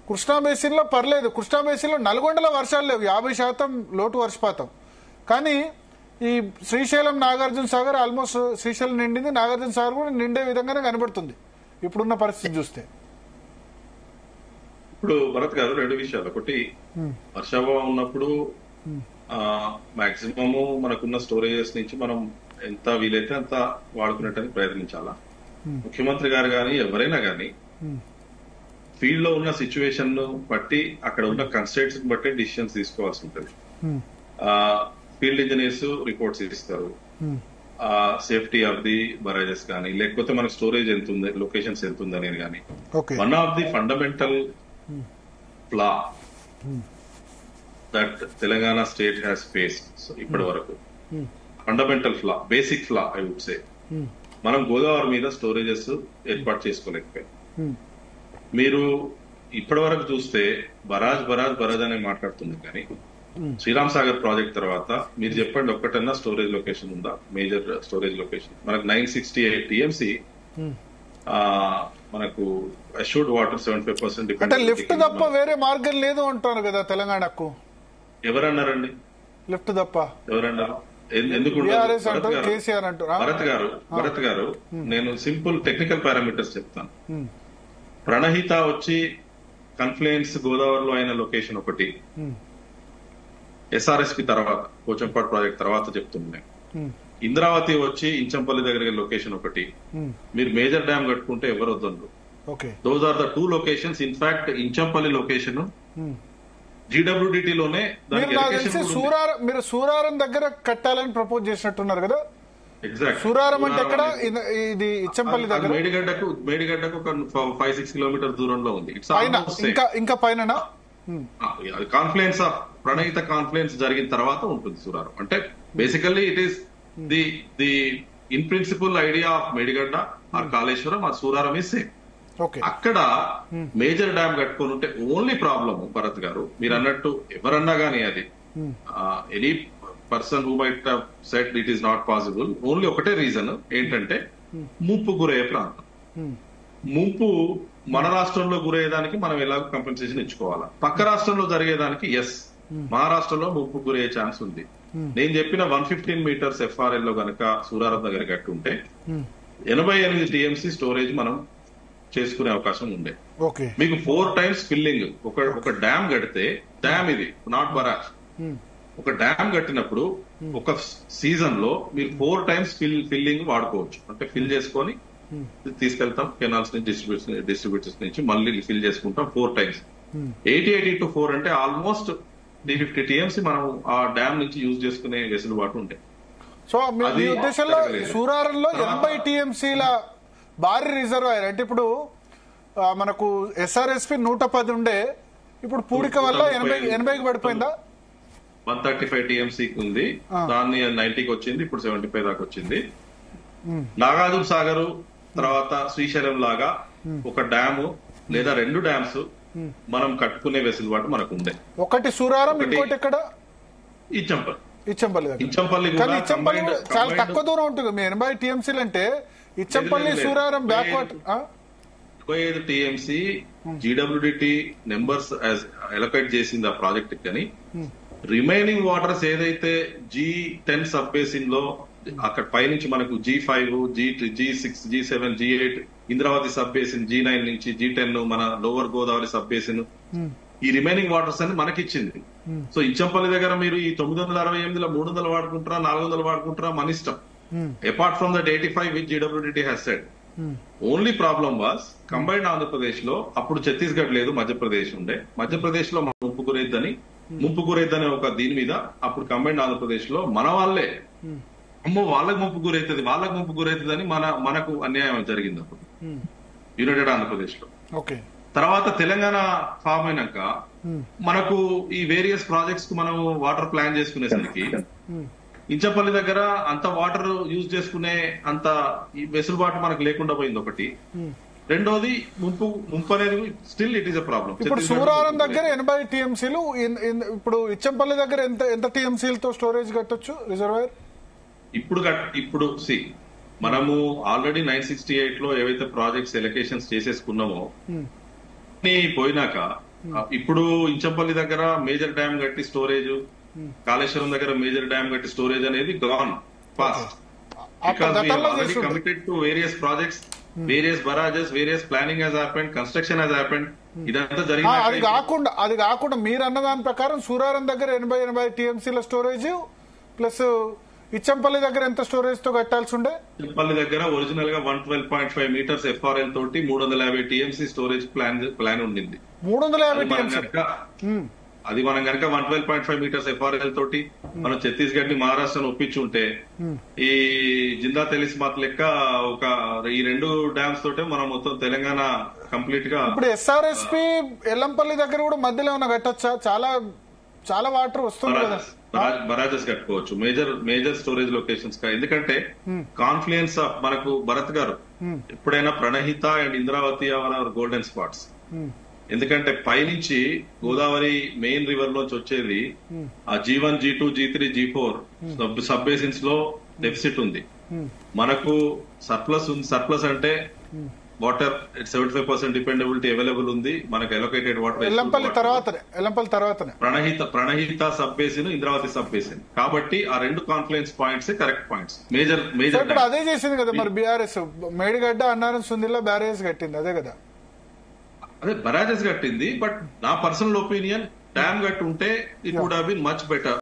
కృష్ణా బేసిన్ లో పర్లేదు. కృష్ణా బేసిన్ లో నల్గొండలో వర్షాలు లేవు, 50% లోటు వర్షపాతం. కానీ ఈ శ్రీశైలం, నాగార్జున సాగర్ ఆల్మోస్ట్ శ్రీశైలం నిండింది, నాగార్జున సాగర్ కూడా నిండే విధంగానే కనబడుతుంది ఇప్పుడున్న పరిస్థితి చూస్తే. ఇప్పుడు భరత్ గారు 2 విషయాలు. ఒకటి, వర్షాభావం ఉన్నప్పుడు మాక్సిమము మనకున్న స్టోరేజెస్ నుంచి మనం ఎంత వీలైతే అంత వాడుకునేటానికి ప్రయత్నించాలా. ముఖ్యమంత్రి గారు కానీ ఎవరైనా కానీ ఫీల్డ్ లో ఉన్న సిచ్యువేషన్ ను బట్టి, అక్కడ ఉన్న కన్స్ట్రెంట్స్ బట్టి డిసిషన్స్ తీసుకోవాల్సి ఉంటుంది. ఫీల్డ్ ఇంజనీర్స్ రిపోర్ట్స్ ఇస్తారు, సేఫ్టీ ఆఫ్ ది బరాజెస్ కానీ, లేకపోతే మన స్టోరేజ్ ఎంత ఉంది, లొకేషన్స్ ఎంత ఉంది అనేది కానీ. One of the fundamental flaw that Telangana state has faced ఇప్పటి వరకు, fundamental flaw, basic flaw I would say, మనం గోదావరి మీద స్టోరేజెస్ ఏర్పాటు చేసుకోలేకపోయాం. మీరు ఇప్పటి వరకు చూస్తే బరాజ్ అనే మాట్లాడుతుంది, కానీ శ్రీరామ్ సాగర్ ప్రాజెక్ట్ తర్వాత మీరు చెప్పండి ఒక్కటన్నా స్టోరేజ్ లొకేషన్ ఉందా? మేజర్ స్టోరేజ్ లొకేషన్ మనకు 968 TMC మనకు అష్యూర్డ్ వాటర్ 75%. అంటే లిఫ్ట్ తప్ప వేరే మార్గం లేదు అంటారు కదా తెలంగాణకు. ఎవరన్నారండి లిఫ్ట్ తప్ప? ఎవరన్నారు? ఎందుకు భరత్ గారు నేను సింపుల్ టెక్నికల్ పారామీటర్స్ చెప్తాను. ప్రణహిత వచ్చి కన్ఫ్లుయెన్స్ గోదావరిలో అయిన లొకేషన్ ఒకటి, SRSP తర్వాత పోచంపాడు ప్రాజెక్ట్ తర్వాత చెప్తున్నాను. ఇంద్రావతి వచ్చి ఇంచంపల్లి దగ్గర లొకేషన్ ఒకటి. మీరు మేజర్ డ్యామ్ కట్టుకుంటే ఎవరు వద్దండ్రు. Those are the 2 locations. In fact Inchampalli location GWDT లోనే మీరు సూరారం దగ్గర కట్టాలని ప్రపోజ్ చేసినట్టున్నారు కదా. ఎగ్జాక్ట్. సూరారం అంటే ఎక్కడ? ఇది ఇచ్చంపల్లి దగ్గర, మేడిగడ్డకు ఒక 5-6 కిలోమీటర్ దూరంలో ఉంది. ఇంకా పైన కాన్ఫ్లుయెన్స్ ఆఫ్ ప్రణహిత కాన్ఫ్లుయెన్స్ జరిగిన తర్వాత ఉంటుంది సూరారం. అంటే basically it is the in principle idea of Medigadda or Kaleshwaram or Suraram is same. అక్కడ మేజర్ డ్యామ్ కట్టుకొని ఉంటే ఓన్లీ ప్రాబ్లమ్ భరత్ గారు, మీరు అన్నట్టు ఎవరన్నా గానీ అది any person who might have said it is not possible, only ఒకటే రీజన్ ఏంటంటే ముంపు గురయ్యే ప్రాంతం. ముంపు మన రాష్ట్రంలో గురయ్యేదానికి మనం ఎలాగో కంపెన్సేషన్ ఇచ్చుకోవాలా. పక్క రాష్ట్రంలో జరిగేదానికి మహారాష్ట్రలో ముంపు గురయ్యే ఛాన్స్ ఉంది. నేను చెప్పిన 115 మీటర్స్ FRL లో గనక సూరారం దగ్గర కట్టుంటే 88 TMC స్టోరేజ్ మనం చేసుకునే అవకాశం ఉండే. మీకు 4 times ఫిల్లింగ్. ఒక డ్యామ్ కడితే, డ్యామ్ ఇది నాట్ బరాజ్, ఒక డ్యామ్ కట్టినప్పుడు ఒక సీజన్ లో మీరు 4 times ఫిల్లింగ్ వాడుకోవచ్చు. అంటే ఫిల్ చేసుకొని తీసుకెళ్తాం కెనాల్స్ నుంచి, డిస్ట్రిబ్యూటర్స్ నుంచి మళ్ళీ ఫిల్ చేసుకుంటాం 4 times. 80-84 అంటే ఆల్మోస్ట్ 350 TMC మనం ఆ డ్యామ్ నుంచి యూజ్ చేసుకునే వెసులుబాటు ఉంటాయి. సో మీ ఉద్దేశంలో సూరారంలో 80 TMCల భారీ రిజర్వాయర్, అంటే ఇప్పుడు మనకు SRSP 110 ఉండే, ఇప్పుడు పూడిక వల్ల 80కి పడిపోయిందా? 135 TMC ఉంది, దాన్ని 90కి వచ్చింది, ఇప్పుడు 75 దాకా వచ్చింది. నాగార్జున సాగర్ తర్వాత శ్రీశైలం లాగా ఒక డ్యాము లేదా 2 డ్యామ్స్ మనం కట్టుకునే వెసులుబాటు మనకు ఉండే. ఒకటి సూరారం, ఇంకోటి ఎక్కడ? ఇచ్చంపల్లి చాలా తక్కువ దూరం ఉంటుంది. మీ 80 TMCలు అంటే Ichampalli Suraram backward 25 TMC GWDT numbers allocate చేసింది ఆ ప్రాజెక్ట్. కానీ రిమైనింగ్ వాటర్స్ ఏదైతే G10 సబ్ బేసిన్ లో అక్కడ పైనుంచి మనకు G5, G6, G7, G8 Indravati sub basin, G9 నుంచి G10 మన లోవర్ గోదావరి సబ్ బేసిన్, ఈ రిమైనింగ్ వాటర్స్ అని మనకి ఇచ్చింది. సో ఇచ్చంపల్లి దగ్గర మీరు ఈ 968లో 300 వాడుకుంటారా 400 వాడుకుంటారా మన ఇష్టం. Apart from that 85 which GWDT has said. Only problem was combined Andhra Pradesh లో అప్పుడు ఛత్తీస్గఢ్ లేదు, మధ్యప్రదేశ్ ఉండే. మధ్యప్రదేశ్ లో ముంపు గురైద్దని ఒక దీని మీద అప్పుడు కంబైన్డ్ ఆంధ్రప్రదేశ్ లో మన వాళ్ళే అమ్మో వాళ్ళకి ముంపు గురైతుంది అని మనకు అన్యాయం జరిగింది అప్పుడు యునైటెడ్ ఆంధ్రప్రదేశ్ లో. తర్వాత తెలంగాణ ఫామ్ అయినాక మనకు ఈ వేరియస్ ప్రాజెక్ట్స్ కు మనం వాటర్ ప్లాన్ చేసుకునేసరికి ఇంచపల్లి దగ్గర అంత వాటర్ యూజ్ చేసుకునే అంత వెసులుబాటు మనకు లేకుండా పోయింది ఒకటి. రెండోది ముంపు అనేది still it is a problem. ఇప్పుడు సూరారం దగ్గర 80 టీఎంసీలు, ఇప్పుడు ఇచ్చంపల్లి దగ్గర ఎంత టీఎంసీలతో స్టోరేజ్ కట్టొచ్చు రిజర్వాయర్? ఇప్పుడు మనము ఆల్రెడీ 968 లో ఏవైతే ప్రాజెక్ట్స్ ఎలకేషన్స్ చేసేసుకున్నామో పోయినాక ఇప్పుడు ఇంచంపల్లి దగ్గర మేజర్ డ్యామ్ కట్టి స్టోరేజ్, కాళేశ్వరం దగ్గర మేజర్ డ్యామ్ కట్టి స్టోరేజ్ అనేది gone fast. Because we have already committed to various projects, various barrages, various planning has happened, construction has happened. ఇదంతా జరిగింది. అది కాకుండా మీరు అన్న దాని ప్రకారం సూరారం దగ్గర 80 టీఎంసీల స్టోరేజ్ ప్లస్ ఇచ్చంపల్లి దగ్గర ఎంత స్టోరేజ్ తో కట్టాల్సి ఉండే? ఇచ్చంపల్లి దగ్గర ఒరిజినల్ గా 112.5 మీటర్స్ FRL తోటి 350 టీఎంసీ స్టోరేజ్ ప్లాన్ ఉండింది. 350 టీఎంసీ అది మనం కనుక 112.5 మీటర్స్ FRL తోటి మనం ఛత్తీస్గఢ్ ని మహారాష్ట్రను ఒప్పించుంటే ఈ జిందా తెలిసిమాత్ లెక్క ఒక ఈ 2 డ్యామ్స్ తోటే మనం మొత్తం తెలంగాణ కంప్లీట్ గా. ఇప్పుడు SRSP ఎల్లంపల్లి దగ్గర కూడా మధ్యలో ఏమైనా కట్టొచ్చా? చాలా వాటర్ వస్తుంది కదా. బరాజెస్ కట్టుకోవచ్చు మేజర్ స్టోరేజ్ లొకేషన్స్ గా. ఎందుకంటే కాన్ఫ్లుయెన్స్ మనకు భరత్ గారు ఎప్పుడైనా Pranahita and Indravati are golden spots. ఎందుకంటే పైనుంచి గోదావరి మెయిన్ రివర్ లోంచి వచ్చేది ఆ G1, G2, G3, G4 sub basins లో డెఫిసిట్ ఉంది. మనకు సర్ప్లస్ అంటే వాటర్ 75% డిపెండబిలిటీ అవైలబుల్ ఉంది. మనకు అలొకేటెడ్ వాటర్ ఎల్లంపల్లి తర్వాతనే Pranahita sub basin, Indravati sub basin. కాబట్టి ఆ 2 confluence points correct points. Major అదే చేసింది కదా మరి BRS. మేడిగడ్డ, అన్నారం, సుందిల్లా బ్యారేజ్ కట్టింది అదే కదా. అదే బరాజెస్ కట్టింది. బట్ నా పర్సనల్ ఒపీనియన్ డ్యామ్ కట్టి ఉంటే it would have been much better.